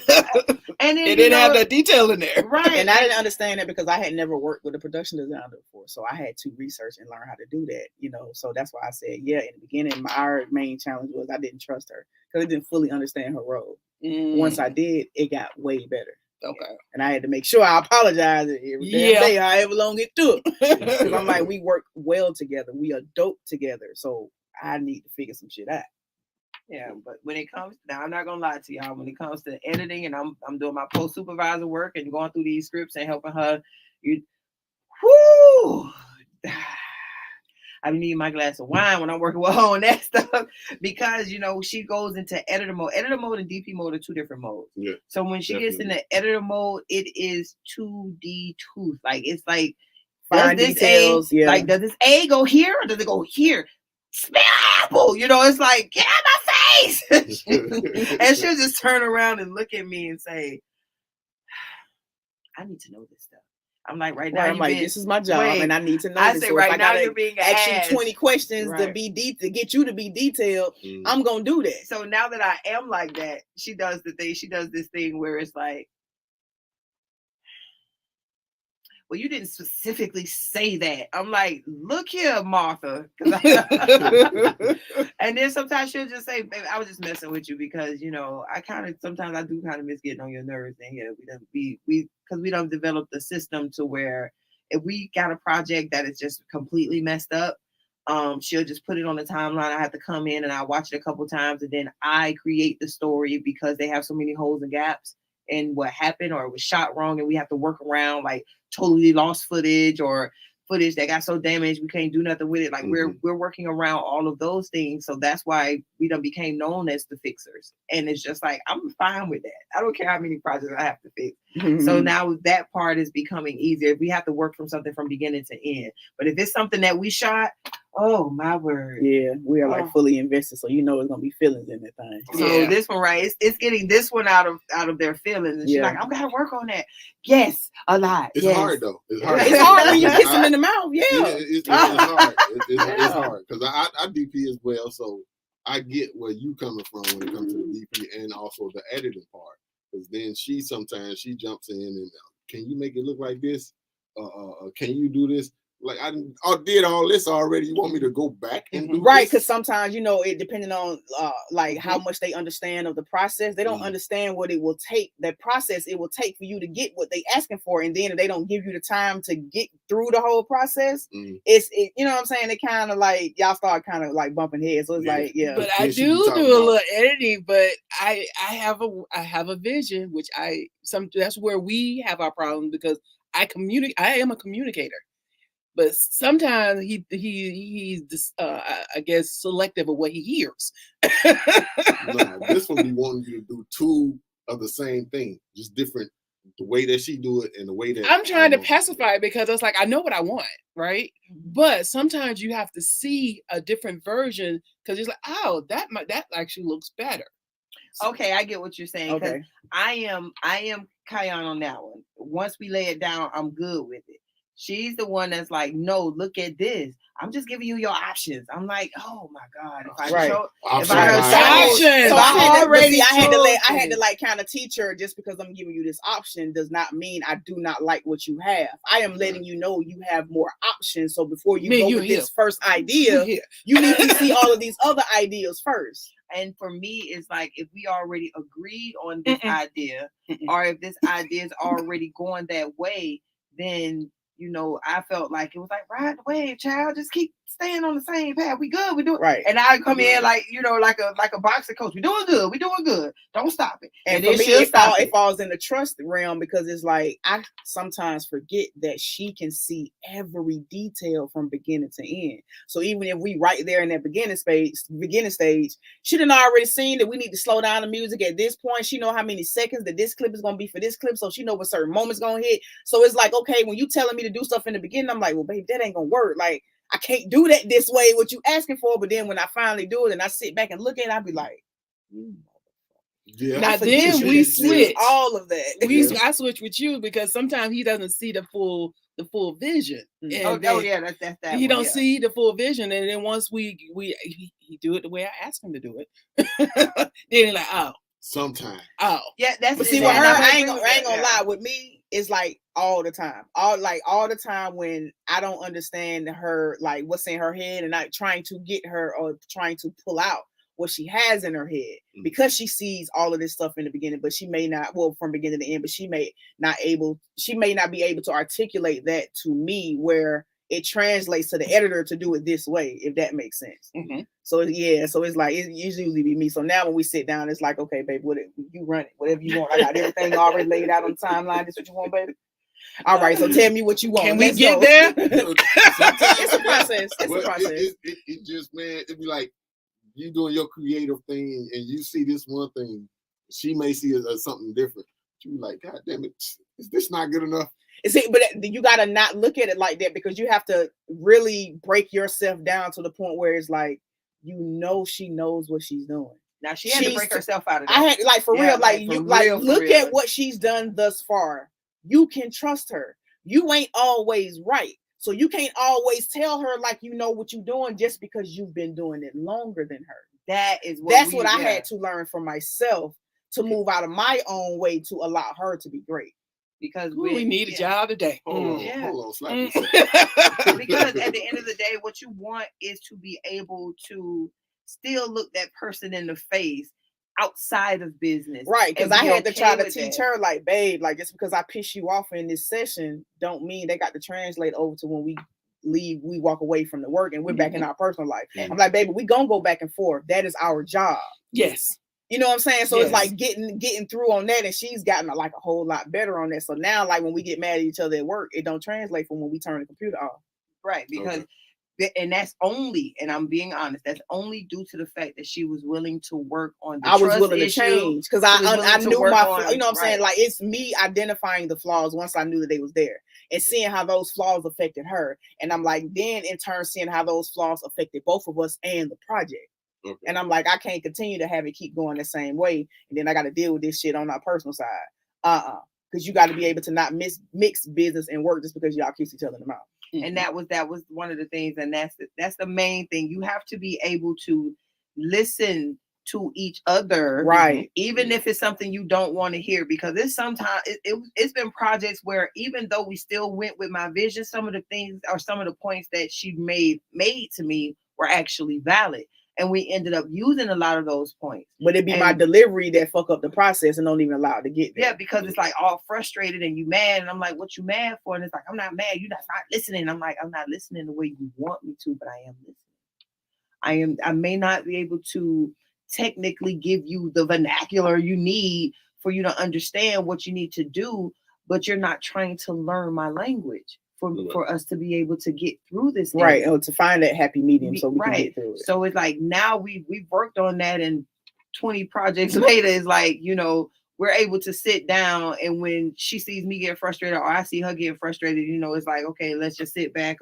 And then, it didn't have that detail in there. right. And I didn't understand that because I had never worked with a production designer before. So I had to research and learn how to do that, you know. So that's why I said, yeah, in the beginning, our main challenge was I didn't trust her because I didn't fully understand her role. Once I did, it got way better. Okay. And I had to make sure I apologize every damn day, however long it took. Because I'm like, we work well together. We are dope together. So I need to figure some shit out. Yeah, but when it comes now, I'm not gonna lie to y'all. When it comes to editing, and I'm doing my post supervisor work and going through these scripts and helping her, I need my glass of wine when I'm working with her on that stuff because you know she goes into editor mode. Editor mode and DP mode are two different modes. Yeah, so when she gets in the editor mode, it is 2D tooth. Like it's like fine details. Like does this A go here or does it go here? Smell apple, you know, it's like, get out my face. And she'll just turn around and look at me and say, I need to know this stuff. I'm like, right now, I'm like, this is my job and I need to know this. Say, so right if I now, gotta you're being ask asked. you 20 questions to get you to be detailed, I'm gonna do that. So now that I am like that, she does this thing where it's like, well, you didn't specifically say that. I'm like, look here, Martha. And then sometimes she'll just say, baby, I was just messing with you because, you know, sometimes I do kind of miss getting on your nerves. And yeah, because we don't develop the system to where if we got a project that is just completely messed up, she'll just put it on the timeline. I have to come in and I watch it a couple times and then I create the story because they have so many holes and gaps in what happened or it was shot wrong and we have to work around like totally lost footage or footage that got so damaged we can't do nothing with it. Like we're working around all of those things. So that's why we done became known as the fixers. And it's just like, I'm fine with that. I don't care how many projects I have to fix. So now that part is becoming easier. We have to work from something from beginning to end. But if it's something that we shot, oh my word. Yeah, we are like fully invested. So you know it's gonna be feelings in that thing. So this one, right? It's getting this one out of their feelings. And she's like, I've got to work on that. Yes, a lot. It's hard though. It's hard when you kiss them in the mouth. Yeah. It's hard. It's hard because I DP as well. So I get where you coming from when it comes to the DP and also the editing part. Because then she jumps in and can you make it look like this? Can you do this? Like I did all this already. You want me to go back and do right? Because sometimes it depending on like how much they understand of the process. They don't understand what it will take. That process it will take for you to get what they asking for, and then if they don't give you the time to get through the whole process, it's you know what I'm saying. It kind of like y'all start kind of like bumping heads. So it's like But I do a little editing. But I have a vision, which that's where we have our problem because I am a communicator. But sometimes he's just, I guess, selective of what he hears. No, this one be wanting you to do two of the same thing, just different. The way that she do it and the way that I'm trying to pacify it because it's like I know what I want, right? But sometimes you have to see a different version because it's like, oh, that actually looks better. Okay, I get what you're saying. Okay, I am Kion on that one. Once we lay it down, I'm good with it. She's the one that's like, no, look at this. I'm just giving you your options. I'm like, oh my God. I had to like kind of teach her just because I'm giving you this option does not mean I do not like what you have. I am letting you know you have more options. So before you go with this first idea, you need to see all of these other ideas first. And for me, it's like if we already agreed on this idea, or if this idea is already going that way, then you know, I felt like it was like ride the wave, child. Just keep staying on the same path. We good. We do it. Right. And I come in like, you know, like a boxing coach. We doing good. We doing good. Don't stop it. And for me, it falls in the trust realm because it's like I sometimes forget that she can see every detail from beginning to end. So even if we right there in that beginning stage, she done already seen that we need to slow down the music at this point. She know how many seconds that this clip is gonna be for this clip, so she know what certain moments gonna hit. So it's like, okay, when you telling me to do stuff in the beginning, I'm like, well, babe, that ain't gonna work. Like, I can't do that this way, what you asking for. But then when I finally do it and I sit back and look at it, I'll be like, now then we switch all of that. I switch with you because sometimes he doesn't see the full the full vision. Mm. And Oh then yeah, that's that. he one, don't yeah. see the full vision, and then once he do it the way I asked him to do it, then he's like, oh, Sometimes. Yeah, that's But it. see, with And her, I would I ain't agree gonna with that, lie. With me, it's like all the time, all the time when I don't understand her, like what's in her head, and not trying to get her or trying to pull out what she has in her head, because she sees all of this stuff in the beginning, but she may not, well, from beginning to end, but she may not be able to articulate that to me where it translates to the editor to do it this way, if that makes sense. Mm-hmm. So yeah, so it's like it usually be me. So now when we sit down, it's like, okay, baby, you run it, whatever you want. I got everything already laid out on the timeline. This what you want, baby? All right, so tell me what you want. Can we Let's get go. there? It's a process. It's Well, a process. It just, man, it'd be like you doing your creative thing and you see this one thing, she may see it as something different. You be like, God damn it, is this not good enough? See, but you gotta not look at it like that, because you have to really break yourself down to the point where it's like, she knows what she's doing. Now she had to break herself out of that. I had like for Yeah, real, like you look real. at what she's done thus far. You can trust her. You ain't always right. So you can't always tell her like you know what you're doing just because you've been doing it longer than her. That's what I had to learn for myself, to move out of my own way to allow her to be great. Because we needed y'all today. Hold on, slap yourself. Because at the end of the day, what you want is to be able to still look that person in the face outside of business. Right, because I had to try to teach that. her, like, babe, like just because I piss you off in this session don't mean they got to translate over to when we leave, we walk away from the work and we're back in our personal life. I'm like, baby, we gonna go back and forth. That is our job. Yes. You know what I'm saying? So it's like getting through on that, and she's gotten like a whole lot better on that. So now, like when we get mad at each other at work, it don't translate from when we turn the computer off. Right, because and that's only, and I'm being honest, that's only due to the fact that she was willing to work on the I was trust willing issue, to change because I knew my, you know what I'm right. saying? Like it's me identifying the flaws once I knew that they was there and seeing how those flaws affected her. And I'm like, then in turn, seeing how those flaws affected both of us and the project. Okay. And I'm like, I can't continue to have it keep going the same way. And then I got to deal with this shit on our personal side. Because you got to be able to not mix business and work just because y'all kiss each other in the mouth. And that was one of the things, and that's the main thing. You have to be able to listen to each other, right? Even if it's something you don't want to hear, because it's sometimes it's been projects where even though we still went with my vision, some of the things or some of the points that she made to me were actually valid. And we ended up using a lot of those points. But it'd be my delivery that fuck up the process and don't even allow it to get there. Yeah, because it's like all frustrated and you mad. And I'm like, what you mad for? And it's like, I'm not mad. You're not listening. I'm like, I'm not listening the way you want me to, but I am listening. I may not be able to technically give you the vernacular you need for you to understand what you need to do, but you're not trying to learn my language. For us to be able to get through this, right? Oh, to find that happy medium, so we can get through it. So it's like now we've worked on that, and 20 projects later, is like, you know, we're able to sit down, and when she sees me get frustrated or I see her getting frustrated, you know, it's like, okay, let's just sit back.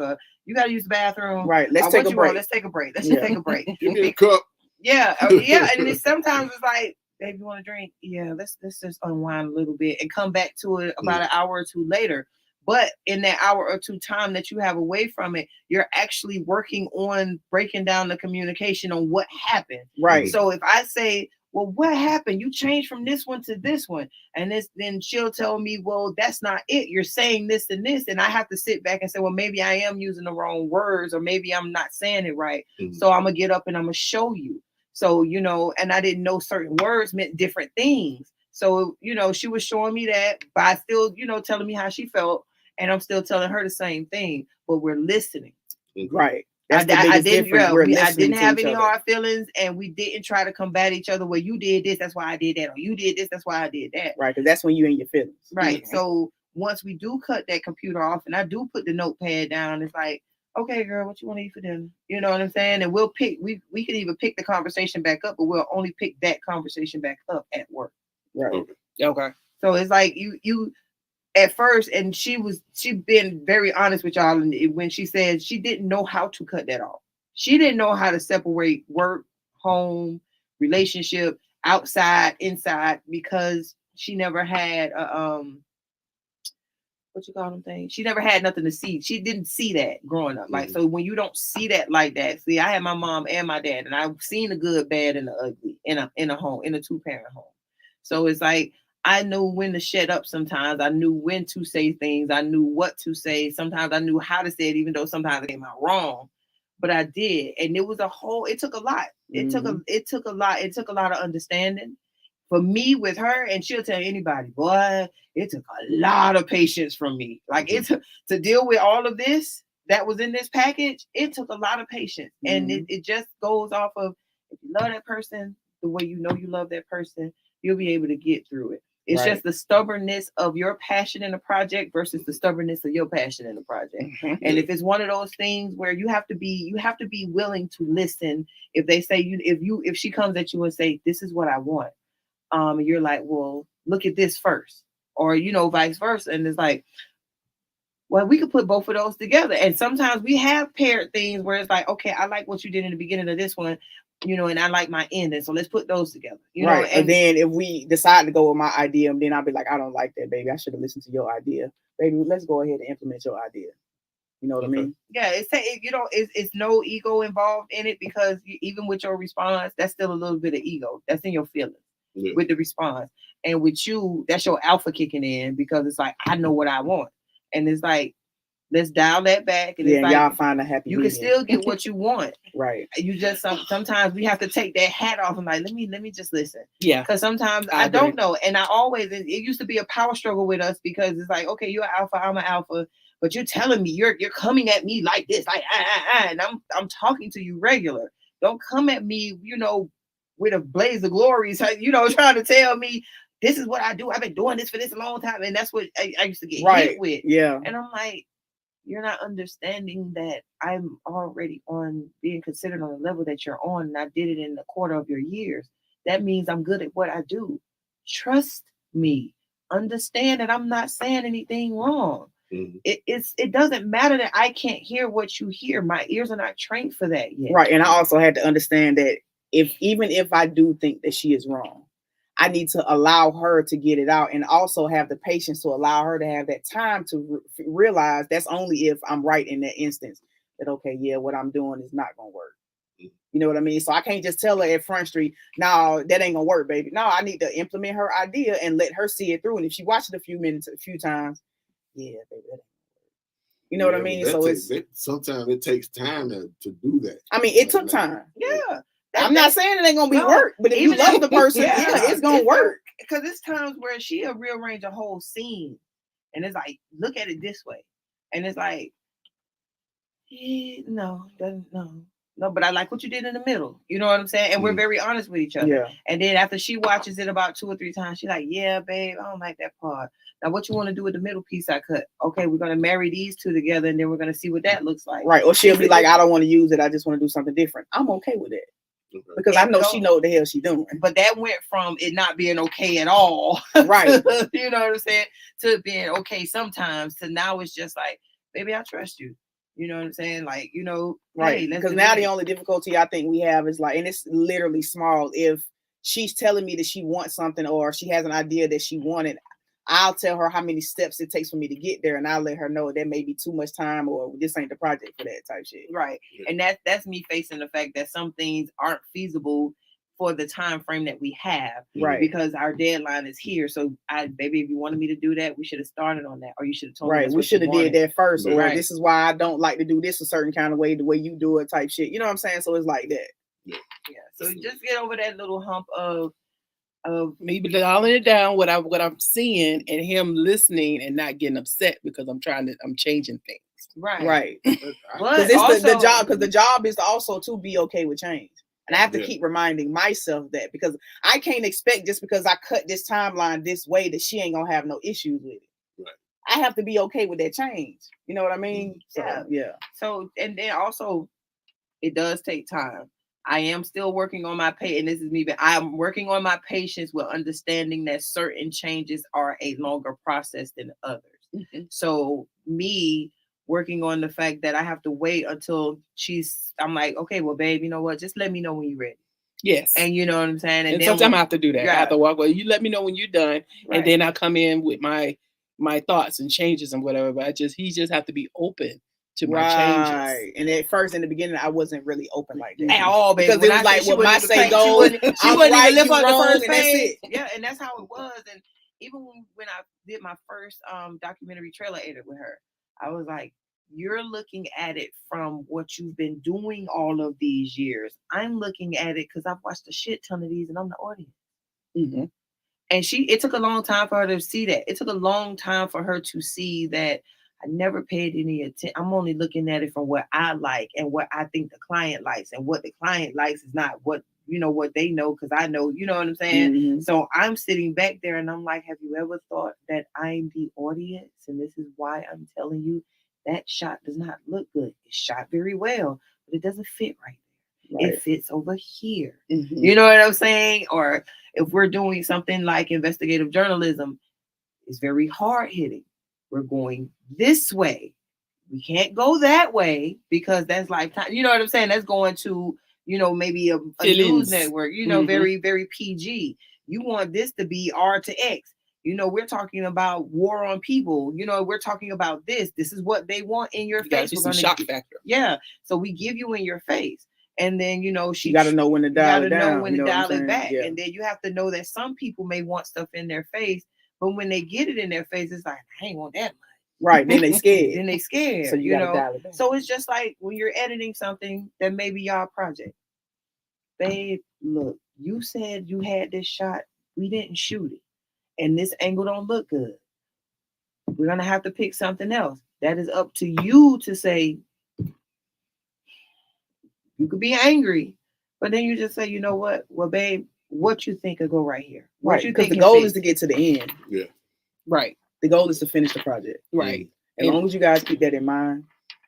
You got to use the bathroom, right? Let's take a break. Let's take a break. Let's just take a break. Give me a cup. Yeah, yeah, and sometimes it's like, baby, you want a drink? Yeah, let's just unwind a little bit and come back to it about an hour or two later. But in that hour or two time that you have away from it, you're actually working on breaking down the communication on what happened. Right. So if I say, well, what happened? You changed from this one to this one. And then she'll tell me, well, that's not it. You're saying this and this. And I have to sit back and say, well, maybe I am using the wrong words, or maybe I'm not saying it right. Mm-hmm. So I'm going to get up and I'm going to show you. So, you know, and I didn't know certain words meant different things. So, you know, she was showing me that, but I still, you know, telling me how she felt. And I'm still telling her the same thing, but we're listening. Right. I didn't have any hard feelings, and we didn't try to combat each other. Well, you did this, that's why I did that. Or you did this, that's why I did that. Right, because that's when you're in your feelings. Right. Mm-hmm. So once we do cut that computer off and I do put the notepad down, it's like, okay, girl, what you want to eat for dinner? You know what I'm saying? And we'll pick, we could even pick the conversation back up, but we'll only pick that conversation back up at work. Right. Okay. So it's like you at first, and she been very honest with y'all when she said she didn't know how to cut that off. She didn't know how to separate work, home, relationship, outside, inside, because she never had what you call them things. She never had nothing to see. She didn't see that growing up. Like, Mhm. so when you don't see that like that, see, I had my mom and my dad, and I've seen the good, bad, and the ugly in a home, in a 2-parent home. So it's like I knew when to shut up sometimes. I knew when to say things. I knew what to say. Sometimes I knew how to say it, even though sometimes it came out wrong. But I did. And it was it took a lot. It took a lot. It took a lot of understanding for me with her. And she'll tell anybody, boy, it took a lot of patience from me. Like it took to deal with all of this that was in this package. It took a lot of patience. And it just goes off of, if you love that person the way you know you love that person, you'll be able to get through it. It's just the stubbornness of your passion in a project versus the stubbornness of your passion in a project. And if it's one of those things where you have to be willing to listen. If they say if she comes at you and say, this is what I want, you're like, well, look at this first, or vice versa. And it's like, well, we could put both of those together. And sometimes we have paired things where it's like, okay, I like what you did in the beginning of this one, and I like my ending. So let's put those together. Right. And then if we decide to go with my idea, then I'll be like, I don't like that, baby. I should have listened to your idea. Baby, let's go ahead and implement your idea. You know what I mean? Yeah, it's no ego involved in it, because even with your response, that's still a little bit of ego. That's in your feelings with the response. And with you, that's your alpha kicking in, because it's like, I know what I want. And it's like, let's dial that back. And it's like, y'all find a happy you medium. can still get what you want. Right. You just sometimes we have to take that hat off and like, let me just listen. Yeah. Because sometimes I don't know. And I always, it used to be a power struggle with us, because it's like, okay, you're an alpha, I'm an alpha, but you're telling me you're coming at me like this, like and I'm talking to you regular. Don't come at me, with a blaze of glory, trying to tell me this is what I do. I've been doing this for this a long time. And that's what I used to get hit with. Yeah. And I'm like, you're not understanding that I'm already on being considered on the level that you're on. And I did it in a quarter of your years. That means I'm good at what I do. Trust me. Understand that I'm not saying anything wrong. Mm-hmm. It doesn't matter that I can't hear what you hear. My ears are not trained for that yet. Right. And I also had to understand that even if I do think that she is wrong, I need to allow her to get it out, and also have the patience to allow her to have that time to realize that's only if I'm right in that instance, that, okay, yeah, what I'm doing is not going to work. You know what I mean? So I can't just tell her at Front Street, no, that ain't going to work, baby. No, I need to implement her idea and let her see it through. And if she watches it a few times, yeah, baby, that ain't. You know what I mean? So sometimes it takes time to do that. I mean, it took time. Yeah. I'm not saying it ain't gonna be work, but if you love the person, it's gonna work. Because it's times where she'll rearrange a whole scene, and it's like, look at it this way, and it's like, no, but I like what you did in the middle. You know what I'm saying? And we're very honest with each other. Yeah. And then after she watches it about 2 or 3 times, she's like, yeah, babe, I don't like that part. Now, what you want to do with the middle piece I cut? Okay, we're gonna marry these two together, and then we're gonna see what that looks like. Right. Or she'll be like, I don't want to use it. I just want to do something different. I'm okay with it. Because I know she know what the hell she's doing. But that went from it not being okay at all, right? You know what I'm saying, to being okay sometimes, to now it's just like, baby, I trust you. You know what I'm saying? Like, right. Hey, because now the only difficulty I think we have is like, and it's literally small. If she's telling me that she wants something, or she has an idea that she wanted, I'll tell her how many steps it takes for me to get there, and I'll let her know that may be too much time, or this ain't the project for that type shit. Right. Yeah. And that's me facing the fact that some things aren't feasible for the time frame that we have. Right. Because our deadline is here. So baby, if you wanted me to do that, we should have started on that, or you should have told me. Right. We should have did that first. Or right. This is why I don't like to do this a certain kind of way, the way you do it type shit. You know what I'm saying? So it's like that. Yeah. So just get over that little hump of maybe dialing it down, what I'm seeing, and him listening and not getting upset because I'm changing things. Right. Because it's the job. Because the job is also to be okay with change, and I have to keep reminding myself that, because I can't expect just because I cut this timeline this way that she ain't gonna have no issues with it. Right. I have to be okay with that change. You know what I mean? Yeah. So, and then also, it does take time. I am still working on my patience, and this is me, but I'm working on my patience with understanding that certain changes are a longer process than others. Mm-hmm. So me working on the fact that I have to wait until I'm like, okay, well, babe, you know what? Just let me know when you're ready. Yes. And you know what I'm saying? And sometimes I have to do that. I have to walk away. You let me know when you're done. Right. And then I come in with my my thoughts and changes and whatever. But he just have to be open to my changes. Right. And at first, in the beginning, I wasn't really open like that. At all, baby. Because When it was I like, said she well, my wouldn't even say paint, she goes, wouldn't I'm even right, lift you up the wrong, first and that's page. it. Yeah, and that's how it was. And even when I did my first documentary trailer edit with her, I was like, you're looking at it from what you've been doing all of these years. I'm looking at it because I've watched a shit ton of these and I'm the audience. Mm-hmm. And it took a long time for her to see that. It took a long time for her to see that I never paid any attention. I'm only looking at it from what I like and what I think the client likes. And what the client likes is not what they know, because I know, you know what I'm saying? Mm-hmm. So I'm sitting back there and I'm like, have you ever thought that I'm the audience? And this is why I'm telling you that shot does not look good. It's shot very well, but it doesn't fit right there. Right. It fits over here. Mm-hmm. You know what I'm saying? Or if we're doing something like investigative journalism, it's very hard hitting. We're going this way. We can't go that way because that's Lifetime. You know what I'm saying? That's going to, maybe a news network, Mm-hmm. very, very PG. You want this to be R to X. We're talking about war on people. We're talking about this. This is what they want in your face. We're gonna shock factor. Yeah. So we give you in your face. And then, you got to know when to dial it down. know when to dial it back. Yeah. And then you have to know that some people may want stuff in their face, but when they get it in their face, it's like, I ain't want that much. Right. Then they scared. Then they scared. So you got to dial it down. So it's just like when you're editing something that may be y'all project. Babe, look, you said you had this shot. We didn't shoot it. And this angle don't look good. We're going to have to pick something else. That is up to you to say. You could be angry, but then you just say, you know what? Well, babe, what you think could go right here? Right. Because the goal is to get to the end. Yeah. Right. The goal is to finish the project. Right. As long as you guys keep that in mind,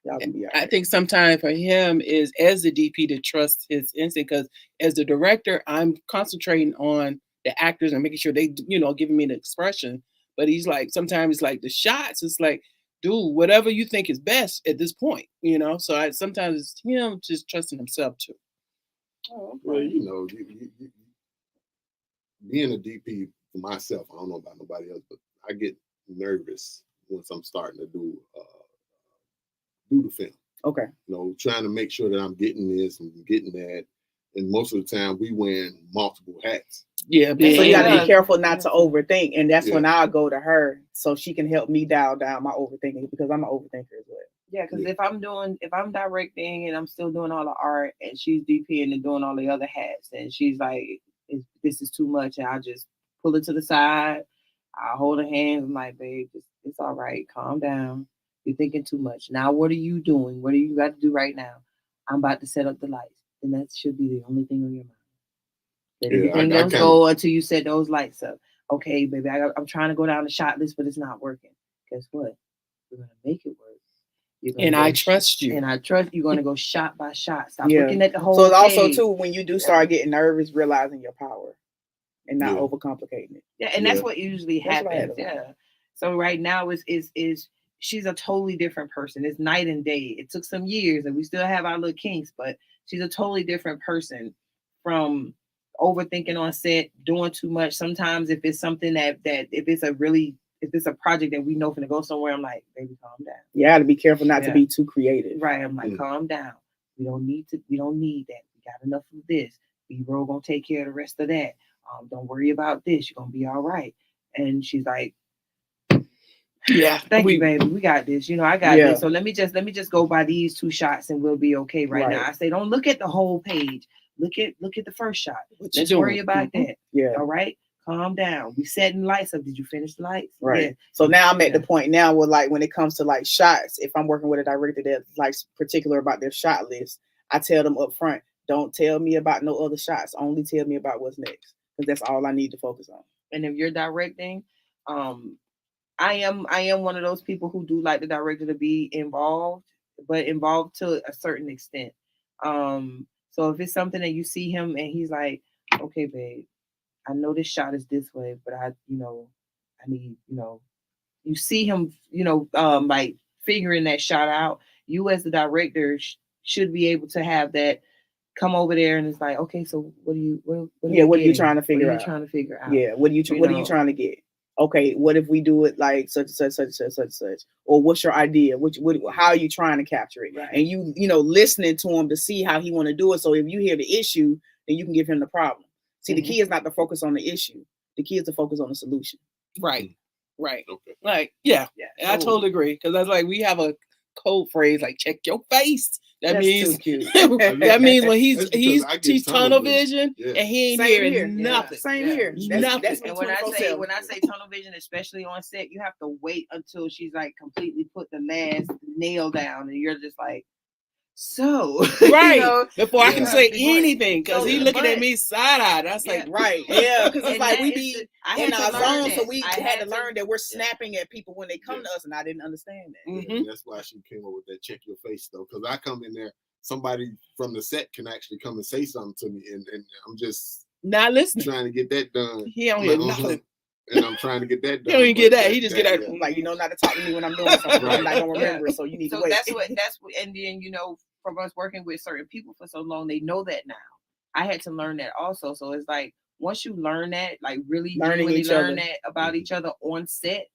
y'all can be all right. I think sometimes for him is as the DP to trust his instinct, because as the director, I'm concentrating on the actors and making sure they, giving me the expression. But he's like, sometimes like the shots, it's like, do whatever you think is best at this point, So sometimes it's him just trusting himself too. Oh, okay. Well, you, being a DP for myself, I don't know about nobody else, but I get nervous once I'm starting to do the film. Okay. Trying to make sure that I'm getting this and getting that. And most of the time we wearing multiple hats. Yeah. So you got to be careful not to overthink. And that's when I'll go to her so she can help me dial down my overthinking, because I'm an overthinker as well. Yeah, because if I'm directing and I'm still doing all the art and she's DPing and doing all the other hats, and she's like, this is too much, and I'll just pull it to the side. I'll hold her hands. I'm like, babe, it's all right. Calm down. You're thinking too much. Now, what are you doing? What do you got to do right now? I'm about to set up the lights. And that should be the only thing on your mind. Let everything else go until you set those lights up. Okay, baby, I'm trying to go down the shot list, but it's not working. Guess what? We're going to make it work. And I trust you. And I trust you're going to go shot by shot. Stop looking at the whole So it's also, page. too, when you do start getting nervous, realizing your power and not overcomplicating it. Yeah, and that's what usually happens. Yeah. So right now is she's a totally different person. It's night and day. It took some years, and we still have our little kinks, but she's a totally different person from overthinking on set, doing too much. Sometimes if it's something that if it's a project that we know finna go somewhere, I'm like, baby, calm down. You got to be careful not to be too creative. Right. I'm like, calm down. We don't need that. We got enough of this. B-roll gonna take care of the rest of that. Don't worry about this. You're gonna be all right. And she's like, yeah, thank you, baby. We got this. I got this. So let me just go by these two shots and we'll be okay right now. I say, don't look at the whole page. Look at the first shot. Let's worry about that. Yeah. All right. Calm down. We setting lights up. Did you finish the lights? Right. Yeah. So now I'm at the point now where, like, when it comes to like shots, if I'm working with a director that's like particular about their shot list, I tell them up front, don't tell me about no other shots. Only tell me about what's next, because that's all I need to focus on. And if you're directing, I am one of those people who do like the director to be involved, but involved to a certain extent. So if it's something that you see him and he's like, okay, babe, I know this shot is this way, but I need, you see him, like figuring that shot out. You as the director should be able to have that come over there and it's like, okay, so what are you trying to figure out? Yeah, what are you trying to get? okay, what if we do it like such and such, or what's your idea? How are you trying to capture it? Right. And you know, listening to him to see how he want to do it. So if you hear the issue, then you can give him the problem. See, the key is not to focus on the issue. The key is to focus on the solution. Right. Right. Okay. Like, yeah. Yeah. I totally agree. Because that's like, we have a code phrase like check your face. That That's means too cute. that means when That's because I get he's tunnel vision Yeah. and he ain't Same hearing here. nothing. Same Yeah. here. Nothing. That's me And when I 24/7. say tunnel vision, especially on set, you have to wait until she's like completely put the last nail down, and you're just like, so Right. you know, Before I Yeah. can say But- anything, because so- he looking at but- me side eye. That's Yeah. like, Right. Yeah. Because it's And like that we is be the- I in had our to learn zone, so that. we I had to learn that we're snapping at people when they come Yeah. to us, and I didn't understand that. Mhm. And that's why she came up with that check your face though, because I come in there, somebody from the set can actually come and say something to me, and I'm just not listening. trying to get that done. He don't I'm hear like, nothing. And I'm trying to get that He done. don't even get but that. He just get that. yeah. Like, you know not to talk to me when I'm doing something. Right. I'm not gonna remember it, so you need to So wait. that's what, and then, you know, from us working with certain people for so long, they know that now. I had to learn that also. So it's like, once you learn that, like really Learning genuinely each learn other. that about each other on set,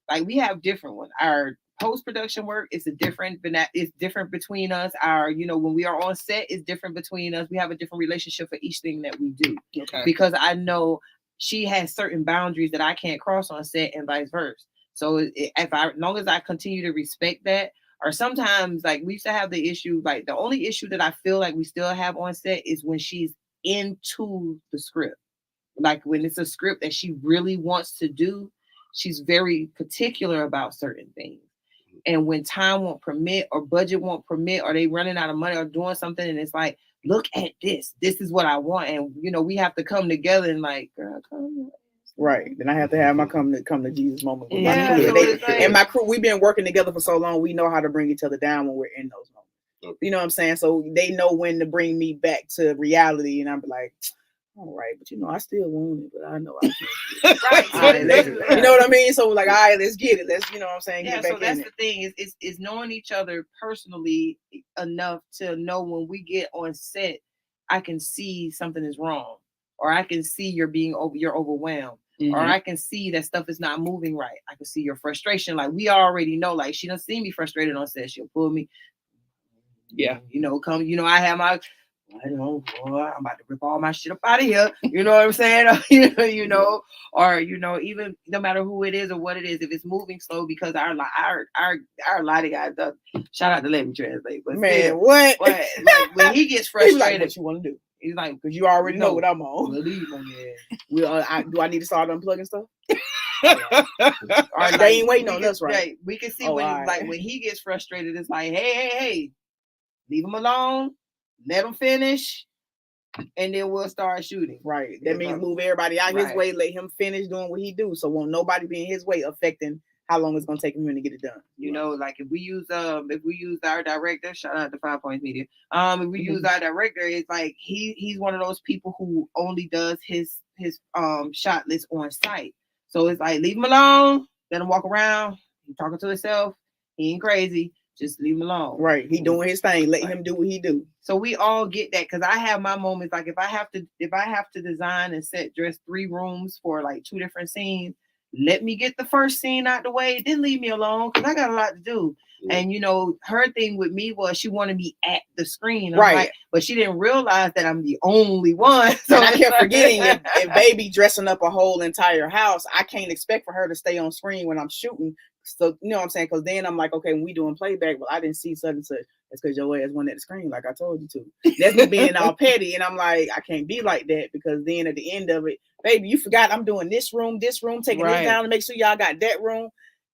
like we have different ones. Our post-production work is it's different between us. Our, you know, when we are on set, it's different between us. We have a different relationship for each thing that we do, Okay. because I know she has certain boundaries that I can't cross on set, and vice versa. So as long as I continue to respect that, or sometimes like we used to have the issue, like the only issue that I feel like we still have on set is when she's into the script. Like when it's a script that she really wants to do, she's very particular about certain things. And when time won't permit, or budget won't permit, or they running out of money, or doing something, and it's like, look at this. This is what I want. And you know, we have to come together and like, girl, come. Right. Then I have to have my come to Jesus moment with Yeah, my crew. so And it's like- my crew, we've been working together for so long. We know how to bring each other down when we're in those moments. Okay. You know what I'm saying? So they know when to bring me back to reality, and I'm like, all right, but you know, I still want it, but I know I can't. Right. All right, you know what I mean? So like, all right, let's get it. Let's, you know what I'm saying? Yeah, Get back so that's in the it. thing, is knowing each other personally enough to know when we get on set, I can see something is wrong, or I can see you're overwhelmed, or I can see that stuff is not moving right. I can see your frustration. Like we already know, like she done see me frustrated on set. She'll pull me. Yeah. You know, I have my, I know, boy, I'm about to rip all my shit up out of here. You know what I'm saying? you know, or you know, even no matter who it is or what it is, if it's moving slow, because our lighting guy does. Shout out to Let Me Translate, but Man, still, what? but like when he gets He's like, frustrated, what you want to do? he's like, Because you already know No. what I'm on. believe on it. Do I need to start unplugging stuff? Or They ain't waiting we on can- us, right? We can see Oh, when alright. like when he gets frustrated, it's like, hey, leave him alone, let him finish, and then we'll start shooting. Right. Yeah, That means right. move everybody out his Right. way, let him finish doing what he do. So won't nobody be in his way affecting how long it's gonna take him to get it done. You know, like if we use our director, shout out to 5 Points Media. If we use our director, it's like he's one of those people who only does his shot list on site. So it's like, leave him alone, let him walk around, he's talking to himself, he ain't crazy, just leave him alone. Right. He doing his thing. Let Right. him do what he do. So we all get that, because I have my moments, like if I have to design and set dress 3 rooms for like 2 different scenes, let me get the first scene out the way, then leave me alone, because I got a lot to do. Yeah. And you know, her thing with me was she wanted me at the screen. I'm Right. like, but she didn't realize that I'm the only one. So And I it's kept like- forgetting if baby dressing up a whole entire house, I can't expect for her to stay on screen when I'm shooting. So you know what I'm saying? Because then I'm like, okay, when we doing playback, well, I didn't see such and such. That's because your ass went at the screen, like I told you to. That's me being all petty, and I'm like, I can't be like that, because then at the end of it, baby, you forgot I'm doing this room, taking Right. this down to make sure y'all got that room.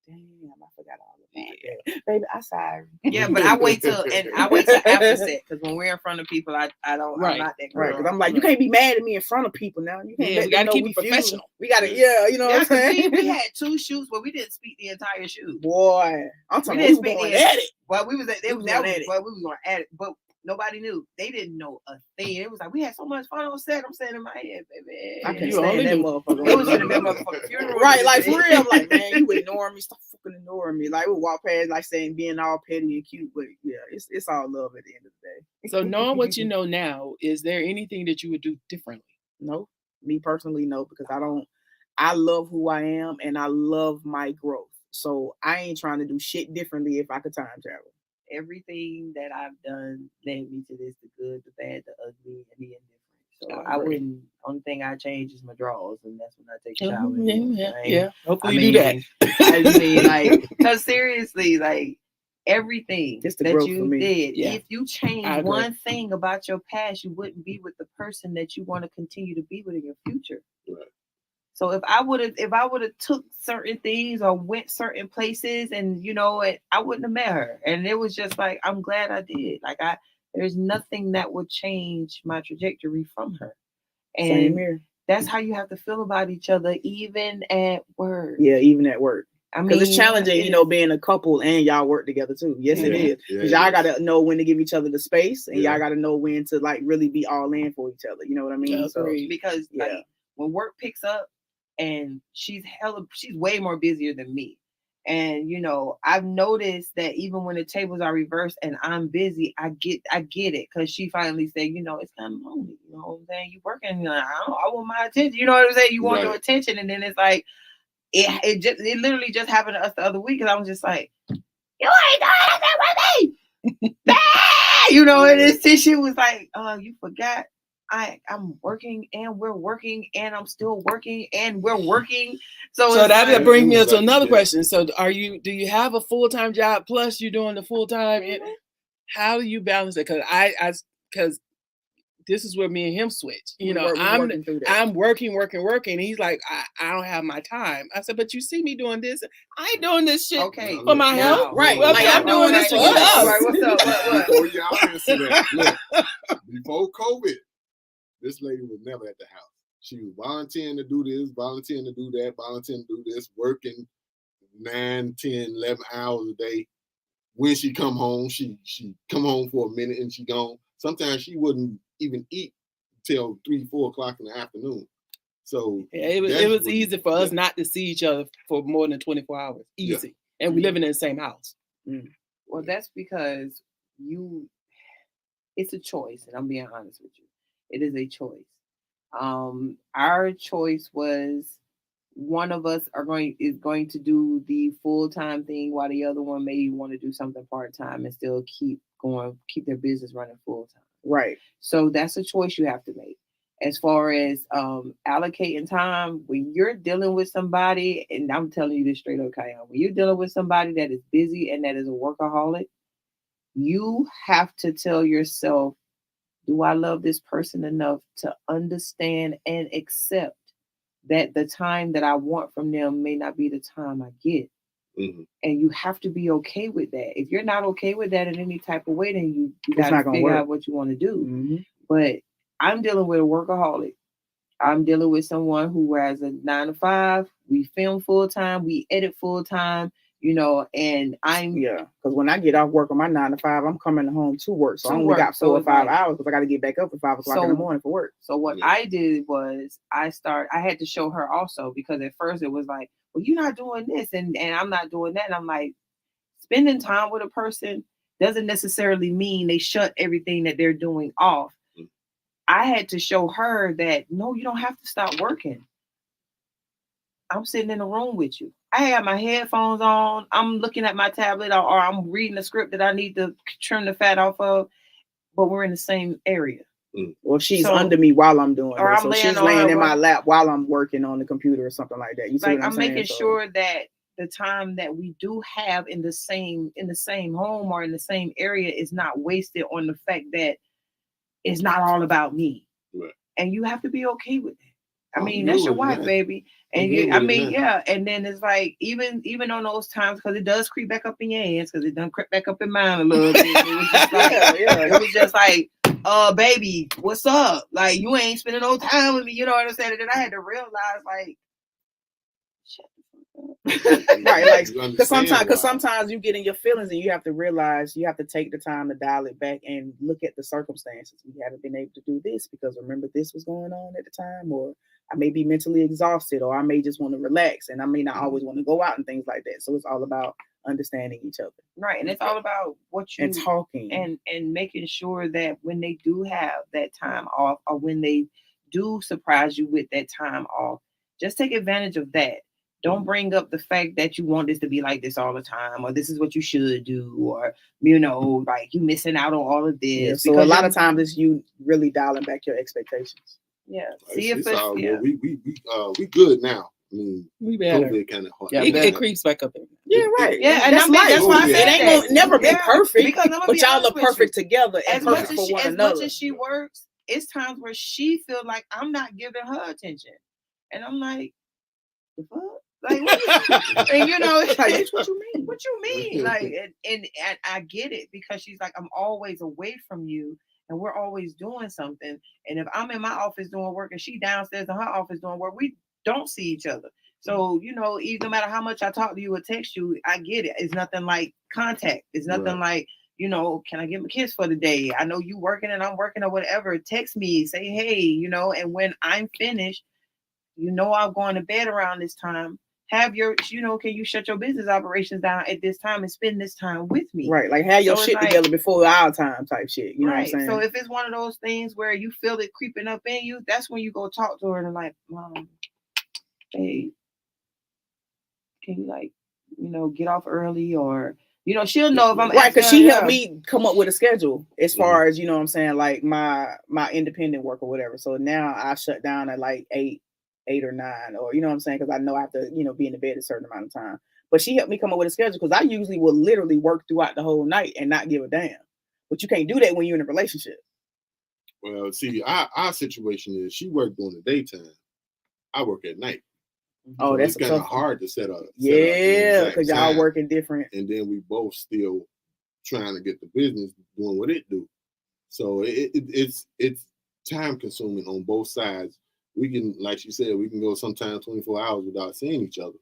Damn, I forgot all about that. Baby, I'm sorry. Yeah, but I wait till after set, because when we're in front of people, I don't. Right. I'm not that Right, girl. because I'm like, you can't be mad at me in front of people now. You can't Yeah, let we them gotta know keep we it feuding. professional. We gotta, yeah, you know Yeah, what I'm 'cause saying? we had 2 shoots where we didn't speak the entire shoot. Boy, I'm talking We about didn't we speak going the at it. Well, we was at We it was was that going was at it. but we was going at it, but nobody knew. They didn't know a thing. It was like, we had so much fun on set. I'm saying in my head, baby. I can't You stand only that knew- motherfucker. It was gonna be a motherfucking funeral. Right, like for real. I'm like, man, you ignoring me. Stop fucking ignoring me. Like we walk past, like saying being all petty and cute, but yeah, it's all love at the end of the day. So knowing what you know now, is there anything that you would do differently? No, me personally, no, because I love who I am and I love my growth. So I ain't trying to do shit differently if I could time travel. Everything that I've done led me to this: the good, the bad, the ugly, and the indifferent. So I I agree. wouldn't. Only thing I change is my drawers, and that's when I take a Yeah, shower. You know what I'm saying? yeah. Hopefully I you do that. I mean, like, because seriously, like, everything It's the that growth for you me. did, Yeah. if you I change agree. one thing about your past, you wouldn't be with the person that you want to continue to be with in your future. Right. So if I would have took certain things or went certain places, and I wouldn't have met her. And it was just like, I'm glad I did. Like, there's nothing that would change my trajectory from her. Same And here. that's how you have to feel about each other, even at work. Yeah, even at work. I Because mean, it's challenging, it is. being a couple and y'all work together too. Yes, it Yeah. is. Yeah, Because it y'all is. got to know when to give each other the space, and Yeah. y'all got to know when to like really be all in for each other. You know what I mean? So Agreed. Because Yeah. like, when work picks up and she's way more busier than me. And I've noticed that even when the tables are reversed and I'm busy, I get it, because she finally said, it's kind of lonely. You know what I'm saying? You working, I want my attention. You know what I'm saying? You want your Right. attention, and then it's like it literally just happened to us the other week, and I was just like, you ain't doing anything with me. And this shit was like, you forgot. I'm working and we're working and I'm still working and we're working. So that like, brings me to Right, another yeah. question. So do you have a full-time job plus you're doing the full-time? How do you balance it? Because this is where me and him switch. we working through that. I'm working. He's like, I don't have my time. I said, but you see me doing this. I ain't doing this shit okay, for my now, health. Right. Well, Like, I'm doing this for us. Right, what's up? What? Before y'all answer that, look, before COVID, this lady was never at the house. She was volunteering to do this, volunteering to do that, volunteering to do this, working 9, 10, 11 hours a day. When she come home, she come home for a minute and she gone. Sometimes she wouldn't even eat till 3, 4 o'clock in the afternoon. So Yeah, it was easy for us not to see each other for more than 24 hours. Easy. Yeah. And we living in the same house. Well, that's because it's a choice, and I'm being honest with you. It is a choice. Our choice was, one of us is going to do the full-time thing, while the other one may want to do something part-time and still keep their business running full-time. Right. So that's a choice you have to make. As far as allocating time, when you're dealing with somebody, and I'm telling you this straight up, Kayan, when you're dealing with somebody that is busy and that is a workaholic, you have to tell yourself, do I love this person enough to understand and accept that the time that I want from them may not be the time I get? Mm-hmm. And you have to be okay with that. If you're not okay with that in any type of way, then you got to figure out what you want to do. Mm-hmm. But I'm dealing with a workaholic. I'm dealing with someone who has a 9 to 5. We film full time. We edit full time. And I'm because when I get off work on my 9 to 5, I'm coming home to work. So I only got 4 or 5 hours because I got to get back up at 5 o'clock in the morning for work. So what I did was I had to show her also, because at first it was like, well, you're not doing this and I'm not doing that. And I'm like, spending time with a person doesn't necessarily mean they shut everything that they're doing off. I had to show her that, no, you don't have to stop working. I'm sitting in a room with you. I have my headphones on. I'm looking at my tablet, or I'm reading a script that I need to trim the fat off of, but we're in the same area. Well, she's under me while I'm doing it. So she's laying in my lap while I'm working on the computer or something like that. You see what I'm saying? Making sure that the time that we do have in the same home or in the same area is not wasted on the fact that it's not all about me. Right. And you have to be okay with that. I mean, that's your wife, baby. And and then it's like, even on those times, because it does creep back up in your ass, because it done creep back up in mine a little bit. It was just like, it was just like, baby, what's up? Like, you ain't spending no time with me, you know what I'm saying? And then I had to realize, like, shut the fuck up. Right, like, because sometimes you get in your feelings and you have to realize you have to take the time to dial it back and look at the circumstances. We haven't been able to do this because remember this was going on at the time, or I may be mentally exhausted, or I may just want to relax, and I may not always want to go out and things like that. So it's all about understanding each other. Right. And it's all about what you and talking and making sure that when they do have that time off, or when they do surprise you with that time off, just take advantage of that. Don't bring up the fact that you want this to be like this all the time, or this is what you should do, or like you missing out on all of this. Yeah, so a lot of times it's you really dialing back your expectations. Yeah, see if it's all good. We good now. I mean, we better. COVID kind of hard. Yeah, it creeps back up. Yeah, right. Yeah, and that's why I said it ain't gonna never be perfect, but y'all are perfect together and perfect for one another. As much as she works, it's times where she feels like I'm not giving her attention, and I'm like, the fuck. Like, and it's like, what you mean? What you mean? Like, and I get it, because she's like, I'm always away from you, and we're always doing something. And if I'm in my office doing work and she downstairs in her office doing work, we don't see each other. So, even no matter how much I talk to you or text you, I get it. It's nothing like contact. It's nothing like, can I give a kiss for the day? I know you working and I'm working or whatever. Text me, say, hey, and when I'm finished, I'm going to bed around this time. Have your, can you shut your business operations down at this time and spend this time with me? Right. Like, have your shit together before our time type shit. You know what I'm saying? So if it's one of those things where you feel it creeping up in you, that's when you go talk to her and like, Mom, hey, can you get off early, or, she'll know if I'm right. Cause she helped me come up with a schedule as far as, what I'm saying, like my independent work or whatever. So now I shut down at like 8 or 9, or what I'm saying, because I know I have to be in the bed a certain amount of time. But she helped me come up with a schedule, because I usually will literally work throughout the whole night and not give a damn. But you can't do that when you're in a relationship. Well, see, our situation is she worked during the daytime, I work at night. Oh, so that's kind of hard to set up. Yeah, because y'all working different, and then we both still trying to get the business doing what it do. So it's time consuming on both sides. We can, like she said, we can go sometimes 24 hours without seeing each other.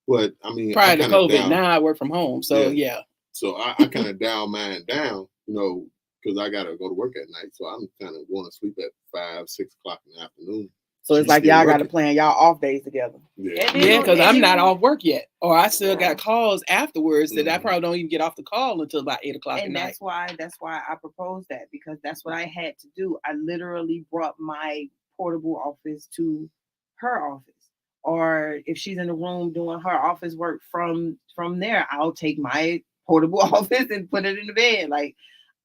But I mean, prior to COVID, now I work from home. So yeah. So I kind of dial mine down, because I gotta go to work at night. So I'm kind of going to sleep at 5, 6 o'clock in the afternoon. So it's like y'all got to plan y'all off days together. Yeah, because I'm not off work yet, or I still got calls afterwards that I probably don't even get off the call until about 8 o'clock at night. And that's why I proposed that, because that's what I had to do. I literally brought my portable office to her office, or if she's in the room doing her office work from there, I'll take my portable office and put it in the bed. Like,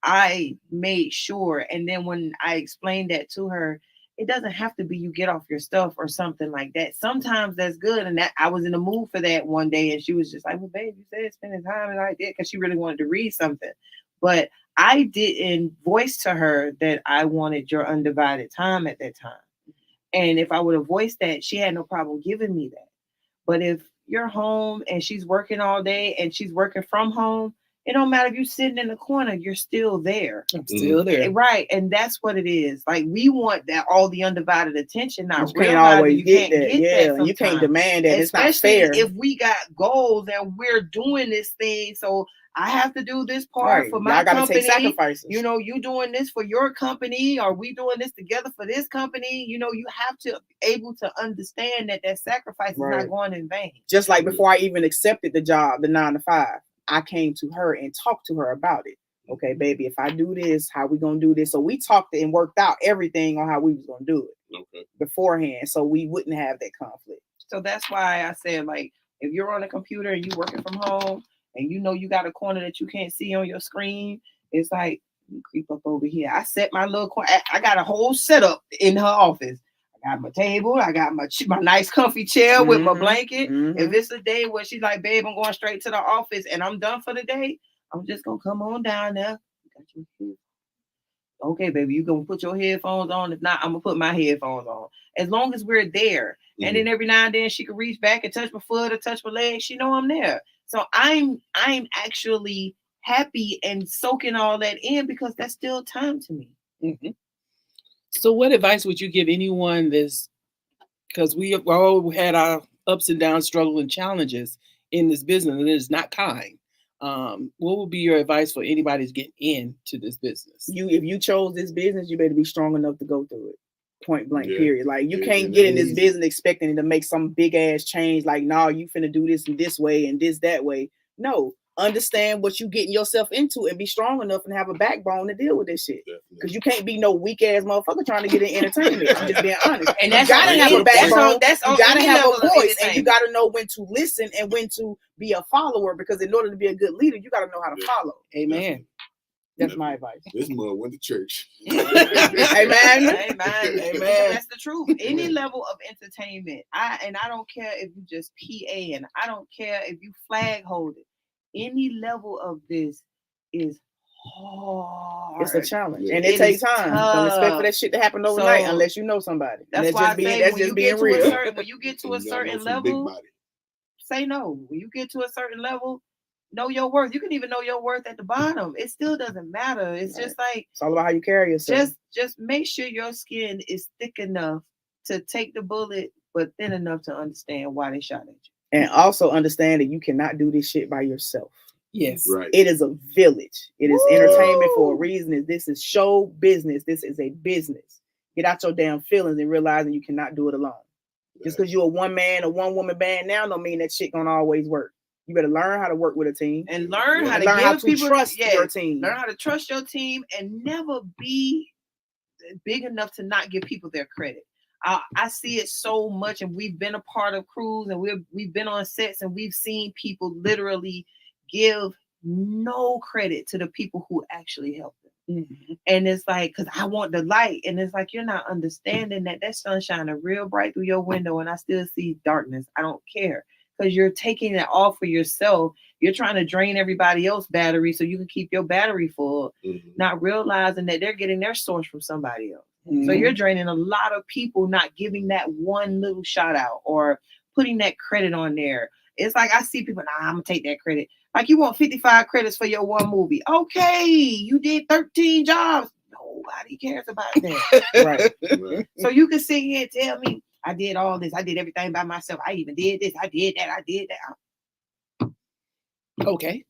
I made sure. And then when I explained that to her, it doesn't have to be you get off your stuff or something like that. Sometimes that's good. And that I was in the mood for that one day, and she was just like, well, babe, you said spending time, and I did, because she really wanted to read something. But I didn't voice to her that I wanted your undivided time at that time. And if I would have voiced that, she had no problem giving me that. But if you're home and she's working all day and she's working from home, it don't matter if you're sitting in the corner, you're still there. I'm still there. Right. And that's what it is. Like, we want that, all the undivided attention. Not you can't always get that. Yeah. You can't demand that. Especially, it's not fair. If we got goals and we're doing this thing. So I have to do this part for my company. Take sacrifices. You doing this for your company, or we doing this together for this company. You have to be able to understand that sacrifice is not going in vain. Just like before I even accepted the job, the 9 to 5. I came to her and talked to her about it. Okay, baby, if I do this, how we gonna do this? So we talked and worked out everything on how we was gonna do it beforehand, so we wouldn't have that conflict. So that's why I said, like, if you're on a computer and you working from home, and you got a corner that you can't see on your screen, it's like, you creep up over here. I set my little corner. I got a whole setup in her office. I got my table. I got my nice comfy chair with my blanket. If it's a day where she's like, babe, I'm going straight to the office and I'm done for the day, I'm just going to come on down there. Got your headphones. Okay, baby, you going to put your headphones on. If not, I'm going to put my headphones on. As long as we're there. And then every now and then she can reach back and touch my foot or touch my leg. She know I'm there. So I'm actually happy and soaking all that in, because that's still time to me. So what advice would you give anyone because we all had our ups and downs, struggle and challenges in this business, and it's not kind. What would be your advice for anybody to get into this business? If you chose this business, you better be strong enough to go through it. Point blank, period. Like, you can't get in this business expecting it to make some big ass change. Like, no, you finna do this in this way and this that way. No, understand what you getting yourself into and be strong enough and have a backbone to deal with this shit. Because you can't be no weak ass motherfucker trying to get in entertainment. I'm just being honest. And you that's gotta on have any- a backbone. that's on You gotta any have level a of voice, and you entertainment. gotta know when to listen and when to be a follower. Because in order to be a good leader, you gotta know how to follow. Amen. That's my advice. This mother went to church. Amen. Amen. Amen. That's the truth. Any level of entertainment, I don't care if you just PA, and I don't care if you flag hold it. Any level of this is hard. It's a challenge, Yeah. and it It takes is time. Don't expect tough. for that shit to happen overnight So, unless you know somebody. That's That's why I just being say that's when you just get being to real. when you get to a And you gotta certain know some big level, body. say no. When you get to a certain level, know your worth. You can even know your worth at the bottom. It still doesn't matter. It's just like It's all about how you carry yourself. just make sure your skin is thick enough to take the bullet, but thin enough to understand why they shot at you. And also understand that you cannot do this shit by yourself. Yes. Right. It is a village. It is Woo! entertainment for a reason. This is show business. This is a business. Get out your damn feelings and realizing you cannot do it alone. Just because you're a one man or one woman band now don't mean that shit gonna always work. You better learn how to work with a team And learn how and to learn give how to people trust yes, your team. Learn how to trust your team and never be big enough to not give people their credit. I see it so much, and we've been a part of crews, and we've been on sets, and we've seen people literally give no credit to the people who actually helped them. Mhm. And it's like, because I want the light, and it's like you're not understanding that sun shining real bright through your window, and I still see darkness. I don't care, because you're taking it all for yourself. You're trying to drain everybody else's battery so you can keep your battery full, not realizing that they're getting their source from somebody else. So you're draining a lot of people, not giving that one little shout out or putting that credit on there. It's like I see people, nah, I'm gonna take that credit. Like you want 55 credits for your one movie. Okay, you did 13 jobs. Nobody cares about that. Right. So you can sit here and tell me, I did all this, I did everything by myself. I even did this, I did that, I did that. Okay.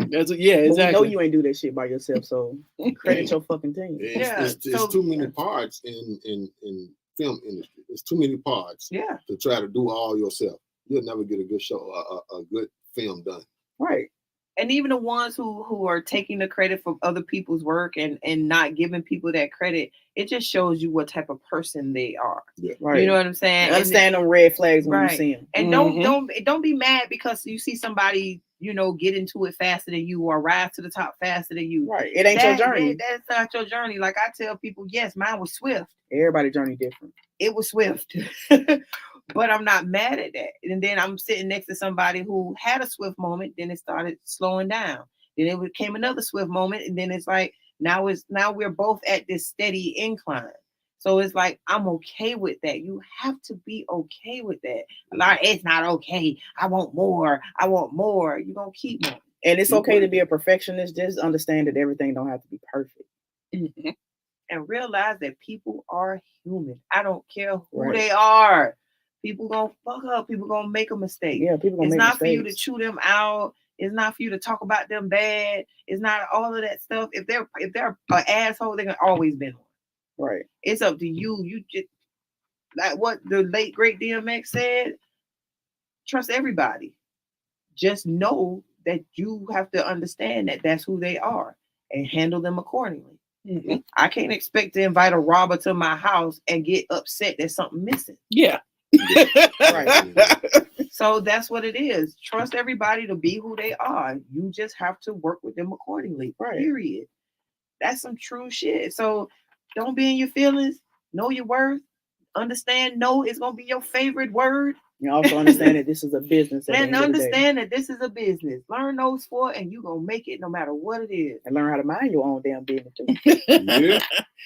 That's yeah, But we know exactly. you ain't do that shit by yourself, so credit your fucking team. It's too many parts in film industry. It's too many parts to try to do all yourself. You'll never get a good show, a good film done. Right. And even the ones who are taking the credit for other people's work and not giving people that credit, it just shows you what type of person they are. Yeah. Right. You know what I'm saying? Understand them red flags when you see them. And don't be mad because you see somebody, get into it faster than you or rise to the top faster than you. Right. It ain't your journey. That's not your journey. Like I tell people, yes, mine was swift. Everybody's journey different. It was swift. But I'm not mad at that. And then I'm sitting next to somebody who had a swift moment, then it started slowing down. Then it became another swift moment, and then it's like now we're both at this steady incline. So it's like I'm okay with that. You have to be okay with that. Like it's not okay. I want more. You're gonna keep more. And it's okay to be a perfectionist. Just understand that everything don't have to be perfect. Mm-hmm. And realize that people are human. I don't care who they are. People gonna fuck up. People gonna make a mistake. Yeah, people gonna make mistakes. It's not for you to chew them out. It's not for you to talk about them bad. It's not all of that stuff. If they're an asshole, they're gonna always been one. Right. It's up to you. You just like what the late great DMX said. Trust everybody. Just know that you have to understand that that's who they are and handle them accordingly. Mm-hmm. I can't expect to invite a robber to my house and get upset that something missing. Yeah. Right. So that's what it is. Trust everybody to be who they are. You just have to work with them accordingly. Right. Period. That's some true shit. So don't be in your feelings. Know your worth. Understand no is gonna be your favorite word. You also understand that this is a business. And understand that this is a business. Learn those four and you're gonna make it no matter what it is. And learn how to mind your own damn business too. Yeah.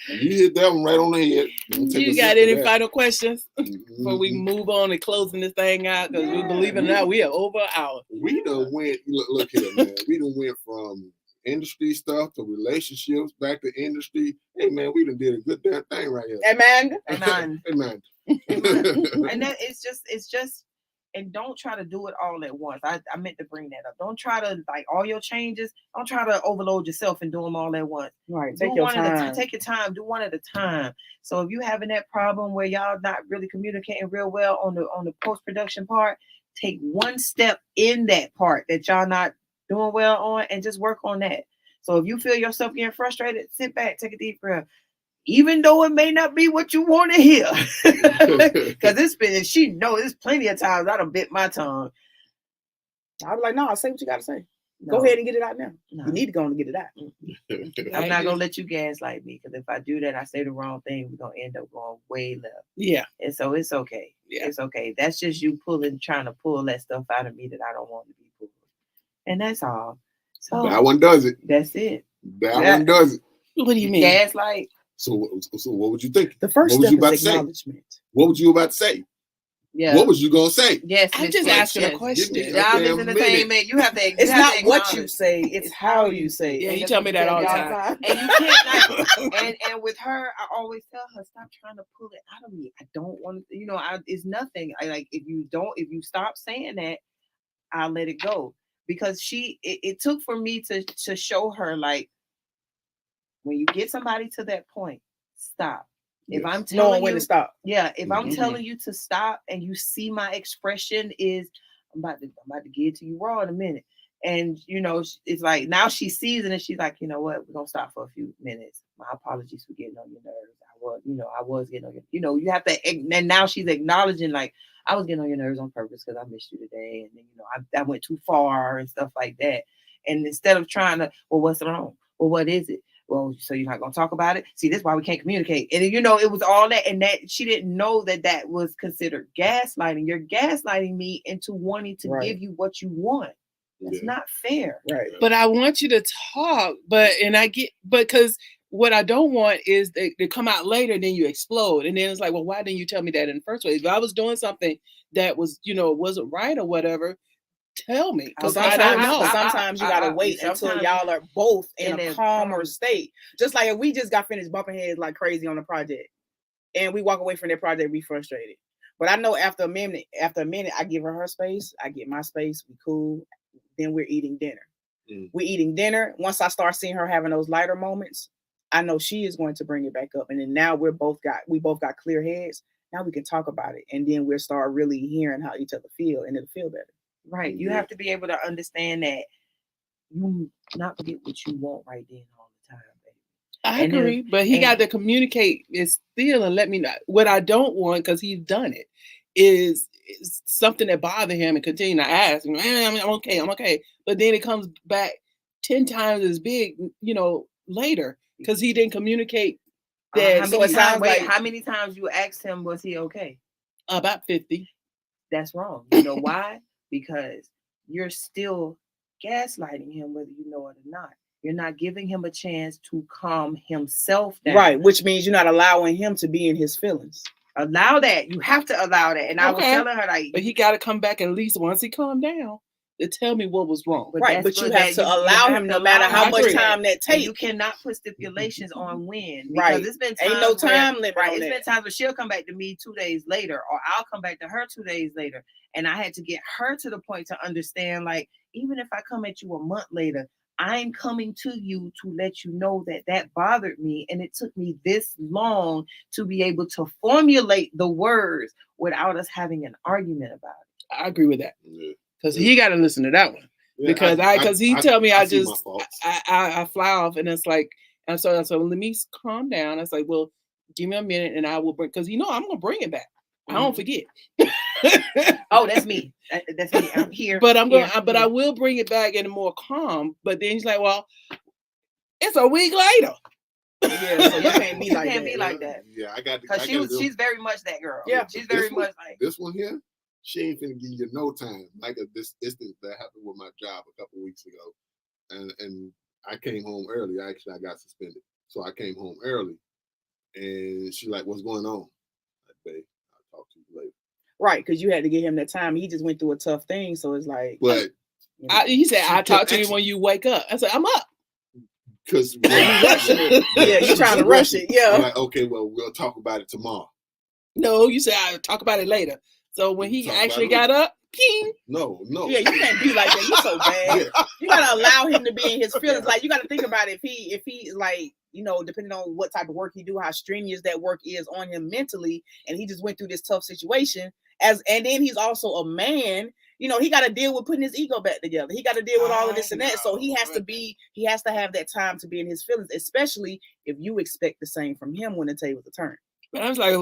You hit that one right on the head. You got any final questions before we move on and closing this thing out? Because we believe it or not, we are over an hour. We done went, look here, man. We done went from industry stuff to relationships back to industry. Hey man, we done did a good damn thing right here. Amen. Amen. And that it's just and don't try to do it all at once. I meant to bring that up. Don't try to like all your changes. Don't try to overload yourself and do them all at once. Right. Take your time. Take your time. Do one at a time. So if you having that problem where y'all not really communicating real well on the post-production part, take one step in that part that y'all not doing well on, and just work on that. So if you feel yourself getting frustrated, sit back, take a deep breath. Even though it may not be what you want to hear. Because it's been, and she knows there's plenty of times I done bit my tongue. I was like, no, say what you got to say. No. Go ahead and get it out now. No. You need to go and get it out. I'm not going to let you gaslight me, because if I do that, I say the wrong thing, we're going to end up going way left. Yeah. And so it's okay. Yeah. It's okay. That's just you trying to pull that stuff out of me that I don't want to be pulled. And that's all. So that one does it. That's it. That one does it. What do you mean? Gaslight. So what would you think? The first what was step you about is to say? acknowledgement. What was you about to say? Yeah. What was you gonna say? Yes, I'm Miss just Fletch, asking a yes. question. Give me Job is Damn entertainment. You have to. It's not to what you acknowledge. say, it's how you say it. Yeah, And you that's tell what me that all the y'all time. And you can't like, and with her, I always tell her, stop trying to pull it out of me. I don't want to, it's nothing. I like, if you stop saying that, I'll let it go. Because it took for me to show her, like, when you get somebody to that point, stop. If I'm telling knowing when you to stop. Yeah, if I'm Mhm. telling you to stop and you see my expression is I'm about to get to you raw in a minute. And it's like now she sees it and she's like, you know what, we're gonna stop for a few minutes. My apologies for getting on your nerves. I was getting on your, you have to, and now she's acknowledging, like, I was getting on your nerves on purpose because I missed you today. And then, I went too far and stuff like that. And instead of trying to, well, what's wrong? Well, what is it? Well, so you're not going to talk about it? See, this is why we can't communicate. And, it was all that. And that she didn't know that was considered gaslighting. You're gaslighting me into wanting to give you what you want. That's not fair. Right. But I want you to talk, because what I don't want is they come out later and then you explode. And then it's like, well, why didn't you tell me that in the first place? If I was doing something that was, wasn't right or whatever, tell me. Because I don't know. Sometimes you gotta wait until y'all are both in a calmer state. Just like if we just got finished bumping heads like crazy on the project, and we walk away from that project, we frustrated. But I know after a minute, I give her space, I get my space, we cool. Then we're eating dinner. We're eating dinner. Once I start seeing her having those lighter moments, I know she is going to bring it back up. And then now we both got clear heads. Now we can talk about it, and then we'll start really hearing how each other feel, and it'll feel better. Right. You have to be able to understand that you not forget what you want right then all the time, baby. I agree, but he got to communicate his feel and let me know. What I don't want, because he's done it, is something that bothered him and continue to ask, I'm okay. But then it comes back 10 times as big, later, because he didn't communicate that. How many times you asked him, was he okay? About 50. That's wrong. You know why? Because you're still gaslighting him, whether you know it or not. You're not giving him a chance to calm himself down. Right, which means you're not allowing him to be in his feelings. Allow that. You have to allow that. And I was telling her, like, but he got to come back at least once he calmed down to tell me what was wrong. Right, but you have to allow him, no matter how much time that takes. You cannot put stipulations on when. Right. It's been times ain't no time limit. Right. It's been times where she'll come back to me 2 days later, or I'll come back to her 2 days later. And I had to get her to the point to understand, like, even if I come at you a month later, I'm coming to you to let you know that bothered me. And it took me this long to be able to formulate the words without us having an argument about it. I agree with that. Because he got to listen to that one. Yeah, Because he tell me I fly off, and it's like, and so let me calm down. I was like, well, give me a minute and I will bring, because I'm going to bring it back. I don't forget. Oh, that's me. That's me. I'm here. But I will bring it back in a more calm. But then he's like, well, it's a week later. Yeah, so you can't be like that. Yeah, I got because she's very much that girl. Yeah, she's very much like this one here. She ain't finna give you no time. Like this instance that happened with my job a couple weeks ago, and I came home early. Actually, I got suspended, so I came home early, and she's like, "What's going on?" Like, babe, I'll talk to you later. Right, because you had to give him that time. He just went through a tough thing, so it's like. But he said, "I'll talk to you when you wake up." I said, "I'm up." Because you rushing it. Yeah, you trying to rush it. Yeah. I'm like, okay, well, we'll talk about it tomorrow. No, you said I'll talk about it later. So when he actually got up, ping. No. Yeah, you can't be like that. You're so bad. Yeah. You gotta allow him to be in his feelings. Like, you gotta think about it. If he like, depending on what type of work he do, how strenuous that work is on him mentally, and he just went through this tough situation. And then he's also a man. you know, he got to deal with putting his ego back together. He got to deal with all of this and that. So he has to have that time to be in his feelings, especially if you expect the same from him when the tables are turned. But I was like,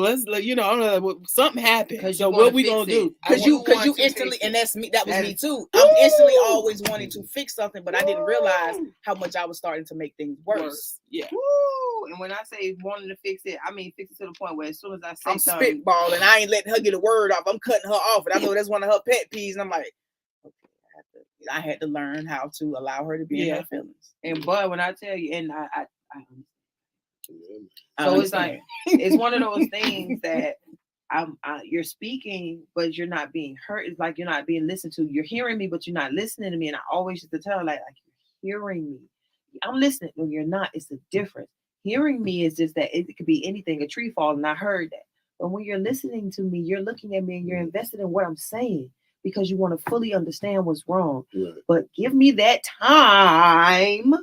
something happened. So what we gonna do? Because you instantly, and that's me. That was me too. I'm instantly always wanting to fix something, but I didn't realize how much I was starting to make things worse. Yeah. Woo! And when I say wanting to fix it, I mean fix it to the point where as soon as I say I'm something, spitballing. I ain't letting her get a word off. I'm cutting her off, and I know that's one of her pet peeves. And I'm like, okay, I had to learn how to allow her to be in her feelings. And but when I tell you, and I So it's like it's one of those things that you're speaking, but you're not being heard. It's like you're not being listened to. You're hearing me, but you're not listening to me. And I always used to tell her, like you're hearing me. I'm listening. No, you're not. It's a difference. Hearing me is just that it could be anything, a tree falling. I heard that. But when you're listening to me, you're looking at me and you're invested in what I'm saying because you want to fully understand what's wrong. Right. But give me that time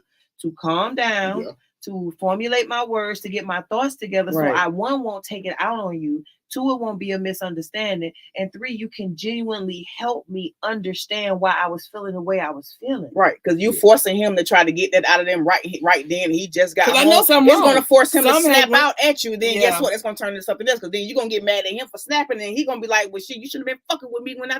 to calm down. Yeah. To formulate my words, to get my thoughts together, so I won't take it out on you. 2, it won't be a misunderstanding, and 3, you can genuinely help me understand why I was feeling the way I was feeling. Right, because you forcing him to try to get that out of them right then. He just got home. I know something it's going to force him to snap out at you. Then guess what? It's going to turn into something else. Because then you're going to get mad at him for snapping, and he's going to be like, "Well, shit, you should have been fucking with me when I."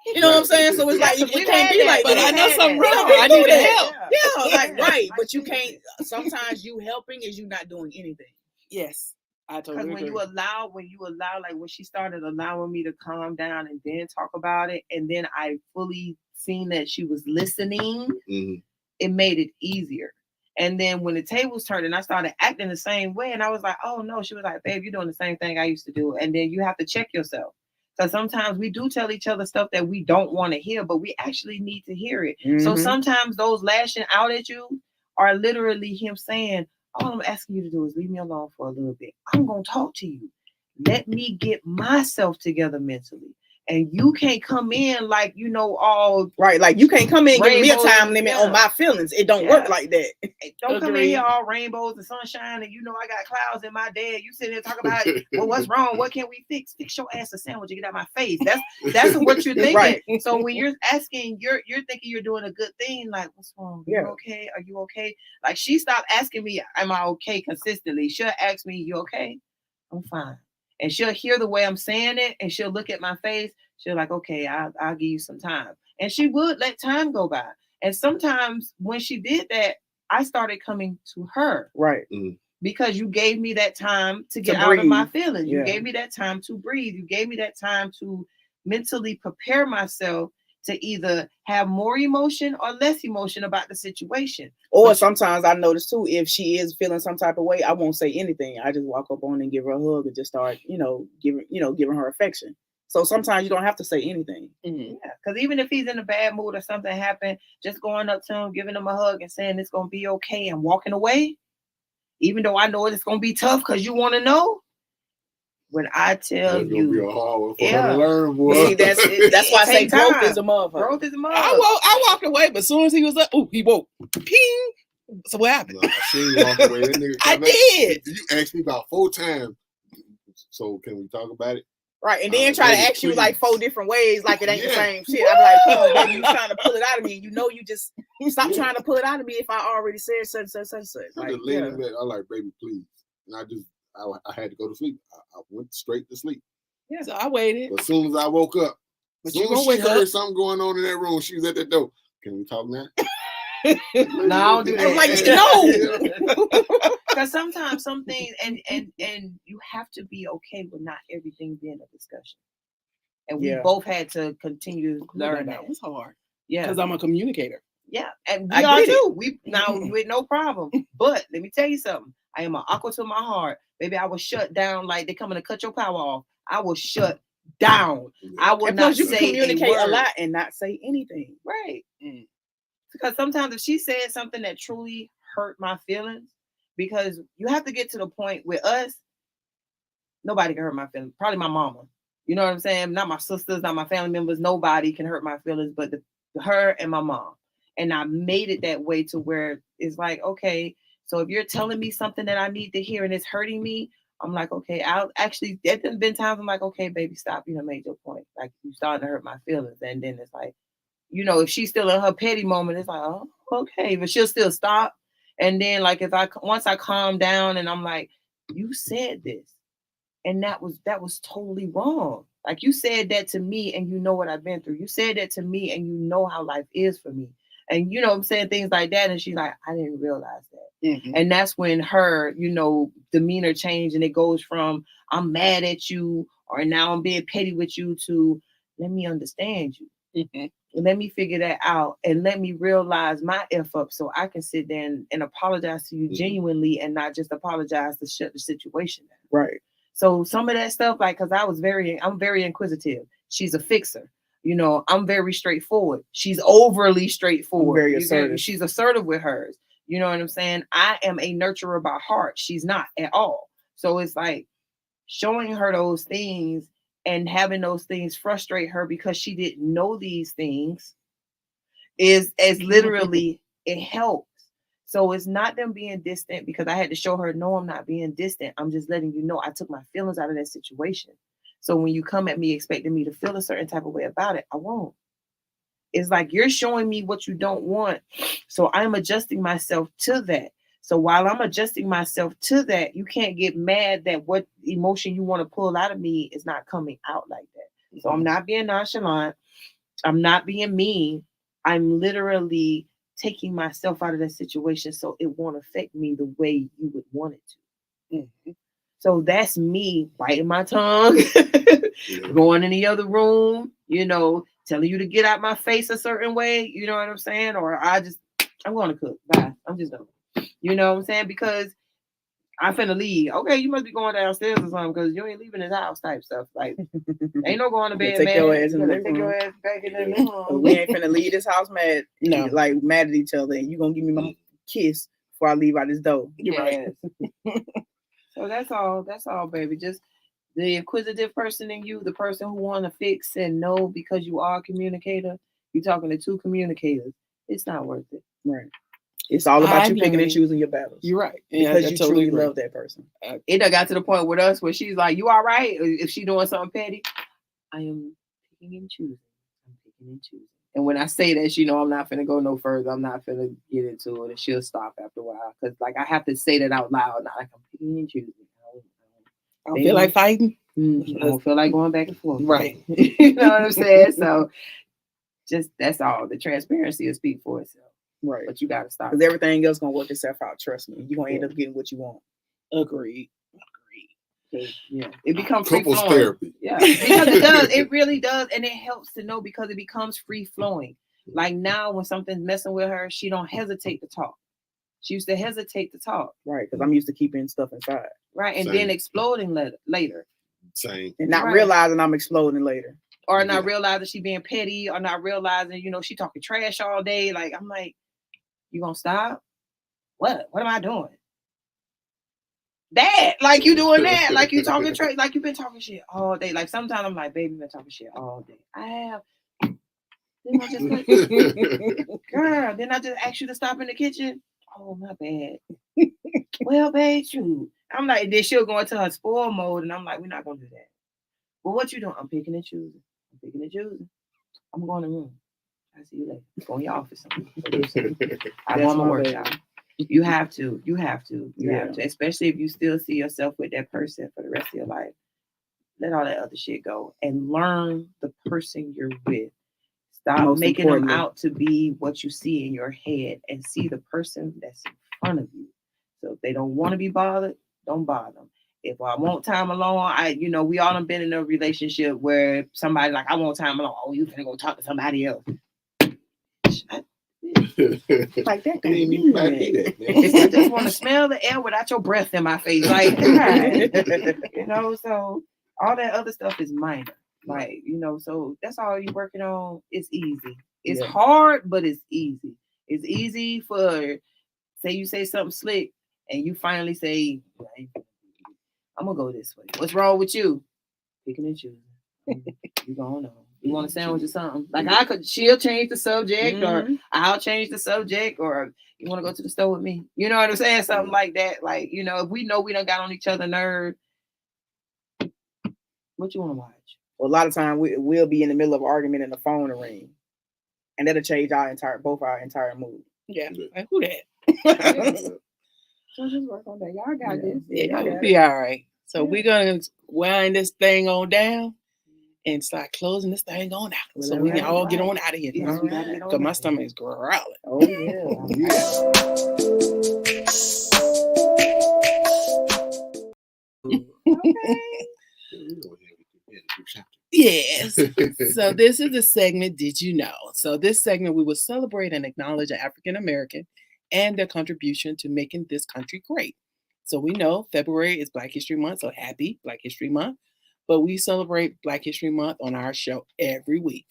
You know what I'm saying? So it's like it can't be like that. But I know something wrong. I need to help. Yeah, like right. But you can't. Sometimes you helping is you not doing anything. Yes, I totally agree. When you allow, like when she started allowing me to calm down and then talk about it, and then I fully seen that she was listening, it made it easier. And then when the tables turned and I started acting the same way, and I was like, oh no, she was like, babe, you're doing the same thing I used to do. And then you have to check yourself. Because sometimes we do tell each other stuff that we don't want to hear, but we actually need to hear it. So sometimes those lashing out at you are literally him saying, all I'm asking you to do is leave me alone for a little bit. I'm going to talk to you. Let me get myself together mentally. And you can't come in like, all right. Like you can't come in and give me a time limit on my feelings. It don't work like that. Don't come in here all rainbows and sunshine and I got clouds in my day. You sitting there talking about well, what's wrong? What can we fix? Fix your ass a sandwich and get out my face. That's what you're thinking. Right. So when you're asking, you're thinking you're doing a good thing. Like, what's wrong? You okay? Are you okay? Like she stopped asking me, am I okay consistently? She'll ask me, you okay? I'm fine. And she'll hear the way I'm saying it, and she'll look at my face. She'll like, okay, I'll give you some time. And she would let time go by. And sometimes when she did that, I started coming to her. Right. Because you gave me that time to get out of my feelings. You gave me that time to breathe. You gave me that time to mentally prepare myself to either have more emotion or less emotion about the situation. Or sometimes I notice too, if she is feeling some type of way, I won't say anything. I just walk up on and give her a hug and just start, giving her affection. So sometimes you don't have to say anything. Yeah, because even if he's in a bad mood or something happened, just going up to him, giving him a hug and saying it's going to be okay and walking away, even though I know it's going to be tough because you want to know. When I tell you, be a hard one for her to learn, boy. See, that's why I say growth is a motherfucker. Growth is a motherfucker. I walked away, but as soon as he was like, he woke. Ping. So what happened? No, I seen you walk away. That nigga I did. You asked me about 4 times. So can we talk about it? Right, and then try to ask you like 4 different ways, like it ain't the same shit. I'm like, come on, baby, you trying to pull it out of me. You just stop trying to pull it out of me if I already said such. Like, I'm like, baby, please. And I had to go to sleep. I went straight to sleep. Yeah, so I waited. But as soon as I woke up, as soon as she heard something going on in that room, she was at the door. Can we talk now? No, dude. I'm like, no. Because sometimes some things, and you have to be okay with not everything being a discussion. And we both had to continue to learn that. It was hard. Yeah. Because I'm a communicator. Yeah. And we are too. We now with no problem. But let me tell you something. I am an aqua to my heart. Baby, I will shut down like they coming to cut your power off. I will shut down. I will not say communicate a lot and not say anything. Right. Because sometimes if she said something that truly hurt my feelings, because you have to get to the point with us, nobody can hurt my feelings. Probably my mama. You know what I'm saying? Not my sisters, not my family members. Nobody can hurt my feelings but her and my mom. And I made it that way to where it's like, okay, so if you're telling me something that I need to hear and it's hurting me, I'm like, okay, I'll actually, there's been times I'm like, okay, baby, stop, made your point. Like, you starting to hurt my feelings. And then it's like, if she's still in her petty moment, it's like, oh, okay, but she'll still stop. And then like, once I calm down and I'm like, you said this, and that was totally wrong. Like, you said that to me and you know what I've been through. You said that to me and you know how life is for me. And I'm saying things like that. And she's like, I didn't realize that. Mhm. And that's when her, demeanor changed, and it goes from I'm mad at you, or now I'm being petty with you, to let me understand you. Mhm. And let me figure that out, and let me realize my F up so I can sit there and apologize to you genuinely, and not just apologize to shut the situation down. Right. So some of that stuff, like, because I'm very inquisitive. She's a fixer. I'm very straightforward. She's overly straightforward. Very assertive. She's assertive with hers. You know what I'm saying? I am a nurturer by heart. She's not at all. So it's like showing her those things and having those things frustrate her because she didn't know these things is as literally it helps. So it's not them being distant, because I had to show her, no, I'm not being distant. I'm just letting you know I took my feelings out of that situation. So when you come at me expecting me to feel a certain type of way about it, I won't. It's like you're showing me what you don't want. So I'm adjusting myself to that. So while I'm adjusting myself to that, you can't get mad that what emotion you want to pull out of me is not coming out like that. So I'm not being nonchalant. I'm not being mean. I'm literally taking myself out of that situation so it won't affect me the way you would want it to. Mm-hmm. So that's me biting my tongue, going in the other room, telling you to get out my face a certain way, you know what I'm saying? Or I'm going to cook. Bye. I'm just going. You know what I'm saying? Because I'm finna leave. Okay, you must be going downstairs or something, because you ain't leaving his house type stuff. Like, ain't no going to bed, take man. Your ass in the take your ass back in the living room. We ain't finna leave this house mad. No. Like mad at each other. And you gonna give me my kiss before I leave out this door. You're right. So that's all, baby. Just the inquisitive person in you, the person who want to fix and know, because you are a communicator. You're talking to two communicators. It's not worth it. Right. It's all about you picking and choosing your battles. You're right. Because you totally truly love that person. It done got to the point with us where she's like, you all right? If she doing something petty, I am picking and choosing. I'm picking and choosing. And when I say that, she know I'm not finna go no further. I'm not finna get into it, and she'll stop after a while. Because like I have to say that out loud. Not like I'm picking and choosing. I don't feel like fighting. I don't feel like going back and forth. Right. You know what I'm saying? So just that's all. The transparency will speak for itself. Right. But you got to stop. Because everything else going to work itself out. Trust me. You're going to end up getting what you want. Agreed. Yeah. It becomes couples free flowing. therapy. Yeah. Because it does. It really does. And it helps to know, because it becomes free flowing. Like now when something's messing with her, she don't hesitate to talk. She used to hesitate to talk. Right. Because I'm used to keeping stuff inside. Right. And Same. then exploding later. Same. And not realizing I'm exploding later. Or not realizing she being petty, or not realizing, she talking trash all day. Like, I'm like, you gonna stop? What am I doing? That, like you doing that, like you talking trash, like you've been talking shit all day. Like sometimes I'm like, baby, you've been talking shit all day. I have. Didn't I just girl, didn't I just ask you to stop in the kitchen? Oh, my bad. Well, babe, shoot. I'm like, then she'll go into her spoil mode, and I'm like, we're not gonna do that. Well, what you doing? I'm picking and choosing. I'm going to the room. I see you later. Go in your office. I want my work out. You have to. You have to. Especially if you still see yourself with that person for the rest of your life. Let all that other shit go and learn the person you're with. Stop making them out to be what you see in your head, and see the person that's in front of you. So if they don't want to be bothered, don't bother them. If I want time alone, we all have been in a relationship where somebody like, I want time alone. Oh, you finna go talk to somebody else. Like that. I just want to smell the air without your breath in my face. Like, so all that other stuff is minor. Like, so that's all you're working on. It's easy. It's hard, but it's easy. It's easy for, say you say something slick and you finally say, I'm gonna go this way. What's wrong with you? Picking and choosing. You going on. You want a sandwich or something? Like she'll change the subject, or I'll change the subject, or you want to go to the store with me? You know what I'm saying? Something like that. Like, if we know we done got on each other's nerves, What you want to watch? Well, a lot of time we'll be in the middle of an argument and the phone will ring, and that'll change both our entire mood. Yeah. Yeah. Like, who that? So just work on that. Y'all got this. Yeah, Y'all we'll got be it. all right. So Yeah. we're gonna wind this thing on down and start closing this thing on out. Well, So we can right, all get right. on out of here. Yes, we gotta get on Because my out. stomach is growling. Oh yeah. Yes. So this is the segment, Did You Know? So this segment, we will celebrate and acknowledge an African American and their contribution to making this country great. So we know February is Black History Month, so happy Black History Month. But we celebrate Black History Month on our show every week.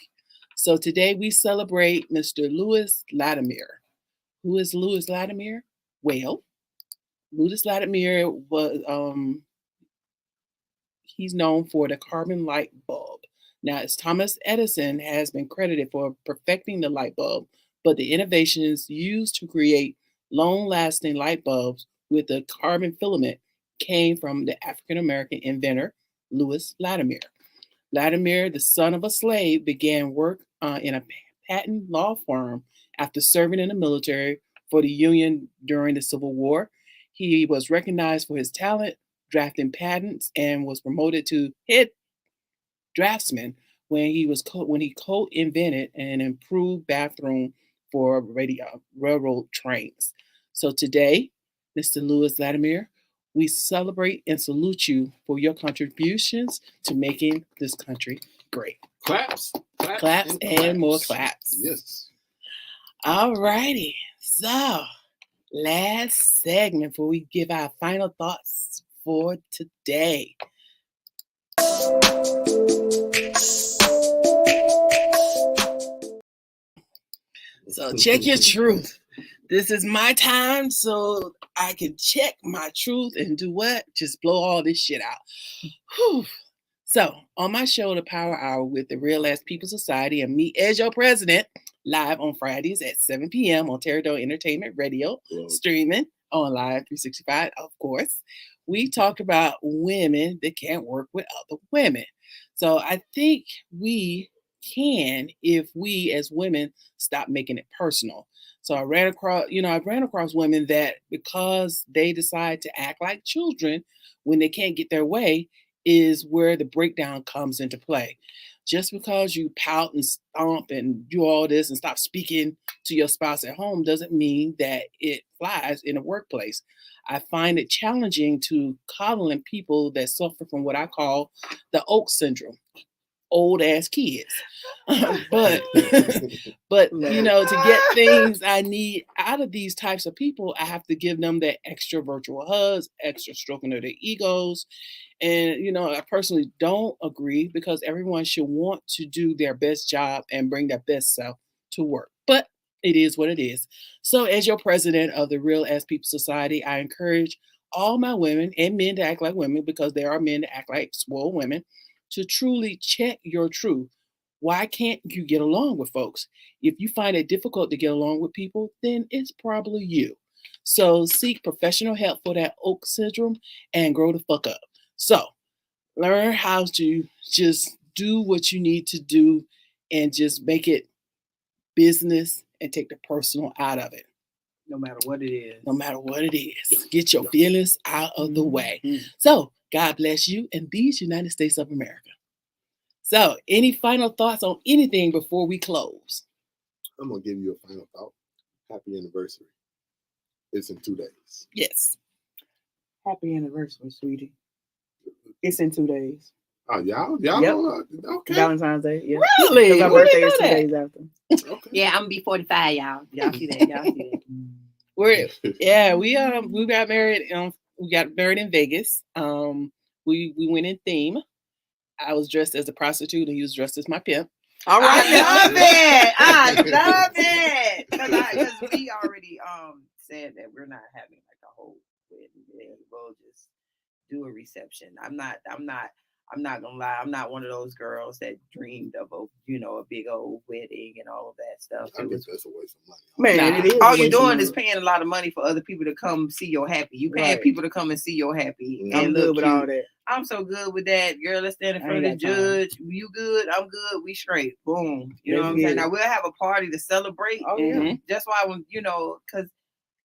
So today we celebrate Mr. Louis Latimer. Who is Louis Latimer? Well, Louis Latimer was he's known for the carbon light bulb. Now, as Thomas Edison has been credited for perfecting the light bulb, but the innovations used to create long-lasting light bulbs with the carbon filament came from the African-American inventor, Louis Latimer. Latimer, the son of a slave, began work in a patent law firm after serving in the military for the Union during the Civil War. He was recognized for his talent drafting patents and was promoted to head draftsman when he co-invented an improved bathroom for railroad trains. So today, Mr. Louis Latimer, we celebrate and salute you for your contributions to making this country great. Claps. Claps and more claps. Yes. All righty. So, last segment before we give our final thoughts for today. So check your truth. This is my time so I can check my truth and do what? Just blow all this shit out. Whew. So on my show, The Power Hour with the Real Ass People Society and me as your president, live on Fridays at 7 p.m. on Territory Entertainment Radio, streaming on Live 365, of course. We talked about women that can't work with other women. So I think we can if we as women stop making it personal. So I ran across women that because they decide to act like children when they can't get their way is where the breakdown comes into play. Just because you pout and stomp and do all this and stop speaking to your spouse at home doesn't mean that it flies in the workplace. I find it challenging to coddle in people that suffer from what I call the Oak syndrome, old ass kids. but to get things I need out of these types of people, I have to give them that extra virtual hugs, extra stroking of their egos. And, I personally don't agree because everyone should want to do their best job and bring their best self to work. But it is what it is. So as your president of the Real Ass People Society, I encourage all my women and men to act like women because there are men that act like spoiled women to truly check your truth. Why can't you get along with folks? If you find it difficult to get along with people, then it's probably you. So seek professional help for that Oak syndrome and grow the fuck up. So learn how to just do what you need to do and just make it business and take the personal out of it. No matter what it is. No matter what it is. Get your feelings out of the way. So God bless you and these United States of America. So any final thoughts on anything before we close? I'm going to give you a final thought. Happy anniversary. It's in 2 days. Yes. Happy anniversary, sweetie. It's in 2 days. Oh, y'all? Yep. Okay. Valentine's Day. Yeah. Really? Because our Where birthday they is know 2 that? days after. Okay. Yeah, I'm gonna be 45, y'all. Y'all see that? We got married. We got married in Vegas. We went in theme. I was dressed as a prostitute and he was dressed as my pimp. All right. I love it. Because we already said that we're not having like a whole wedding. We'll just do a reception. I'm not I'm not gonna lie, I'm not one of those girls that dreamed of a big old wedding and all of that stuff. I It think was, that's a waste of money. Man, it is. all a you're waste of doing money. is paying a lot of money for other people to come see your happy. You paying Right. people to come and see your happy. I'm and I'm look good with cute. all that. I'm so good with that. Girl, let's stand in I front of the ain't got time. judge. You good? I'm good. We straight. Boom. You know Let's what I'm get saying? it. Now we'll have a party to celebrate. Oh yeah. Mhm. That's why when because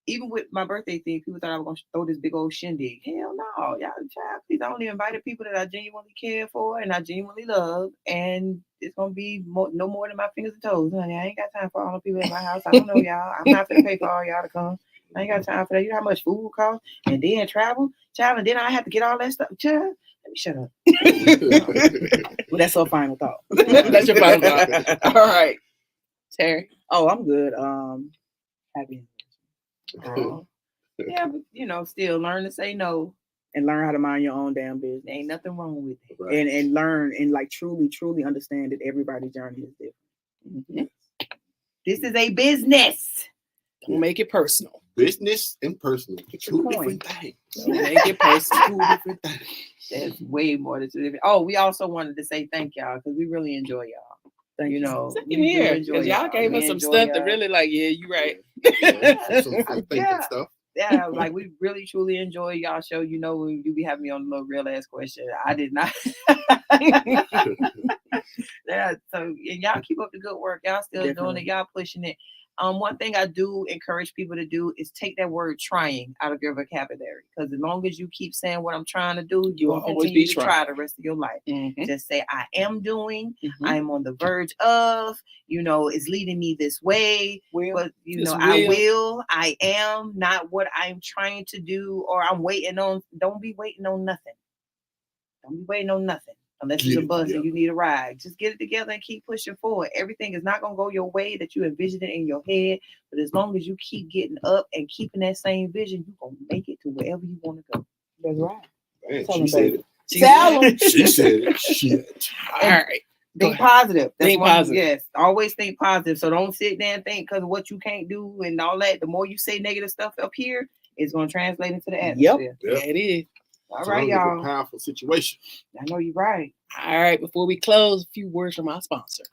even with my birthday thing, people thought I was gonna throw this big old shindig. Hell no, y'all, child, please. I only invited people that I genuinely care for and I genuinely love, and it's gonna be no more than my fingers and toes, honey. I ain't got time for all the people in my house. I don't know y'all. I'm not gonna pay for all y'all to come. I ain't got time for that. You know how much food costs, and then travel, child, and then I have to get all that stuff. Child, let me shut up. Well, that's our final thought. That's your final thought. All right, Terry. Oh, I'm good. Happy Yeah, but still learn to say no. and learn how to mind your own damn business. There ain't nothing wrong with it. Right. And learn and like truly understand that everybody's journey is different. Mhm. This is a business. Don't make it personal. Business and personal, two point. different things. Don't make it personal. Two different things. That's way more than 2 different. Oh, we also wanted to say thank y'all because we really enjoy y'all. Thank you. Same we do here, enjoy because y'all gave We us some enjoy stuff that y'all. really like, yeah, you right. Yeah, some thinking Yeah. stuff. Yeah, like we really truly enjoy y'all show. When you be having me on a little real ass question, I did not. Yeah, so and y'all keep up the good work. Y'all still doing Definitely. it. Y'all pushing it. One thing I do encourage people to do is take that word trying out of your vocabulary. Because as long as you keep saying what I'm trying to do, you You'll will always continue be to try trying. the rest of your life. Mhm. Just say, I am doing, Mhm. I am on the verge of, it's leading me this way. But This I am, not what I'm trying to do or I'm waiting on. Don't be waiting on nothing. Don't be waiting on nothing. Unless Get it's a it bus together. and you need a ride. Just get it together and keep pushing forward. Everything is not gonna go your way that you envisioned it in your head. But as long as you keep getting up and keeping that same vision, you're gonna make it to wherever you want to go. That's right. Man, Tell she them, said baby. it. Tell them. She said it. Shit. All right. Go Think ahead. positive. That's Think one. positive. Yes, always think positive. So don't sit there and think because of what you can't do and all that. The more you say negative stuff up here, it's gonna translate into the atmosphere. Yeah, it is. All right, Tongue is a y'all. powerful situation. I know you're right. All right, before we close, a few words from our sponsor.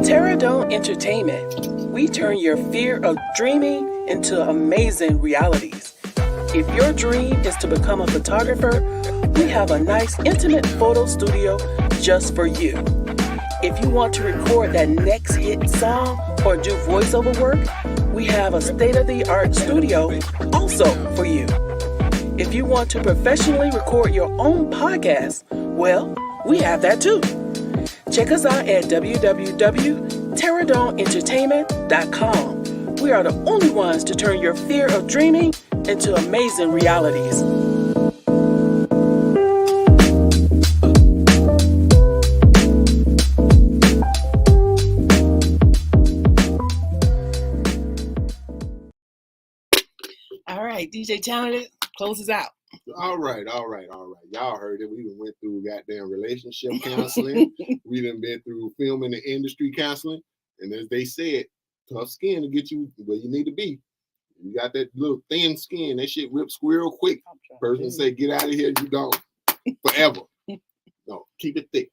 Teradome Entertainment. We turn your fear of dreaming into amazing realities. If your dream is to become a photographer, we have a nice intimate photo studio just for you. If you want to record that next hit song or do voiceover work, we have a state-of-the-art studio also for you. If you want to professionally record your own podcast, well, we have that too. Check us out at www.teradomeentertainment.com. We are the only ones to turn your fear of dreaming into amazing realities. All right, DJ Talented closes out. All right. Y'all heard it. We done went through goddamn relationship counseling. We done been through film in the industry counseling. And as they said, tough skin to get you where you need to be. You got that little thin skin. That shit rips squirrel quick. Person say, get out of here, you gone. Forever. No, keep it thick.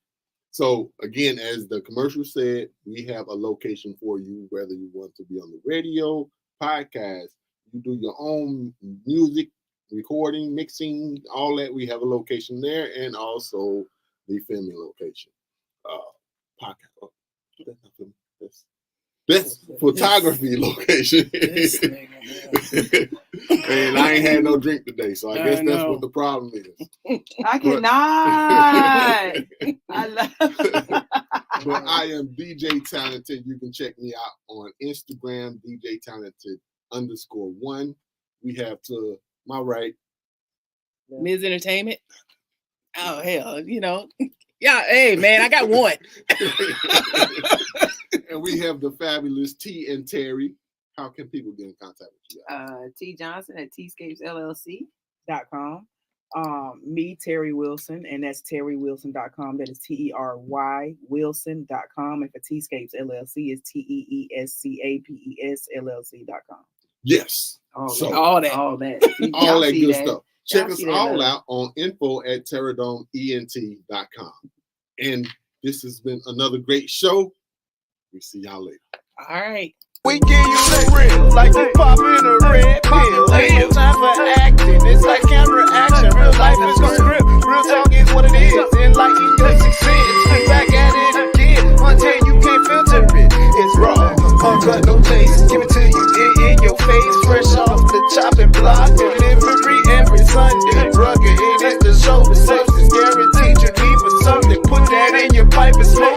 So again, as the commercial said, we have a location for you, whether you want to be on the radio, podcast, you do your own music, recording, mixing, all that. We have a location there, and also the filming location. Podcast. That's photography location. And I ain't had no drink today, so I guess that's what the problem is. I cannot. I love. But I am DJ Talented. You can check me out on Instagram, DJ Talented _1. We have to my right, Ms. Entertainment. Oh hell, yeah. Hey man, I got one. and we have the fabulous T and Terry. How can people get in contact with you? T Johnson at tscapesllc.com. Me, Teri Wilson, and that's terrywilson.com. That is TERY Wilson.com. And for T-Scapes LLC is TEESCAPES LLC.com. Yes. All So, that. All that. All that all that good stuff. Check Y'all us see that all love. out on info@terradomeent.com. And this has been another great show. We see y'all later. All right. We give you the real, like you popping a red pill. Ain't no time for acting, it's like camera action. Real life is no script, real talk is what it is. Enlighten your success, back at it again. Until you can't filter it, it's raw, uncut, no taste. Give it to you in your face, fresh off the chopping block. Delivery every Sunday, rugged, it is the show with substance. Guaranteed you leave with something, put that in your pipe and smoke.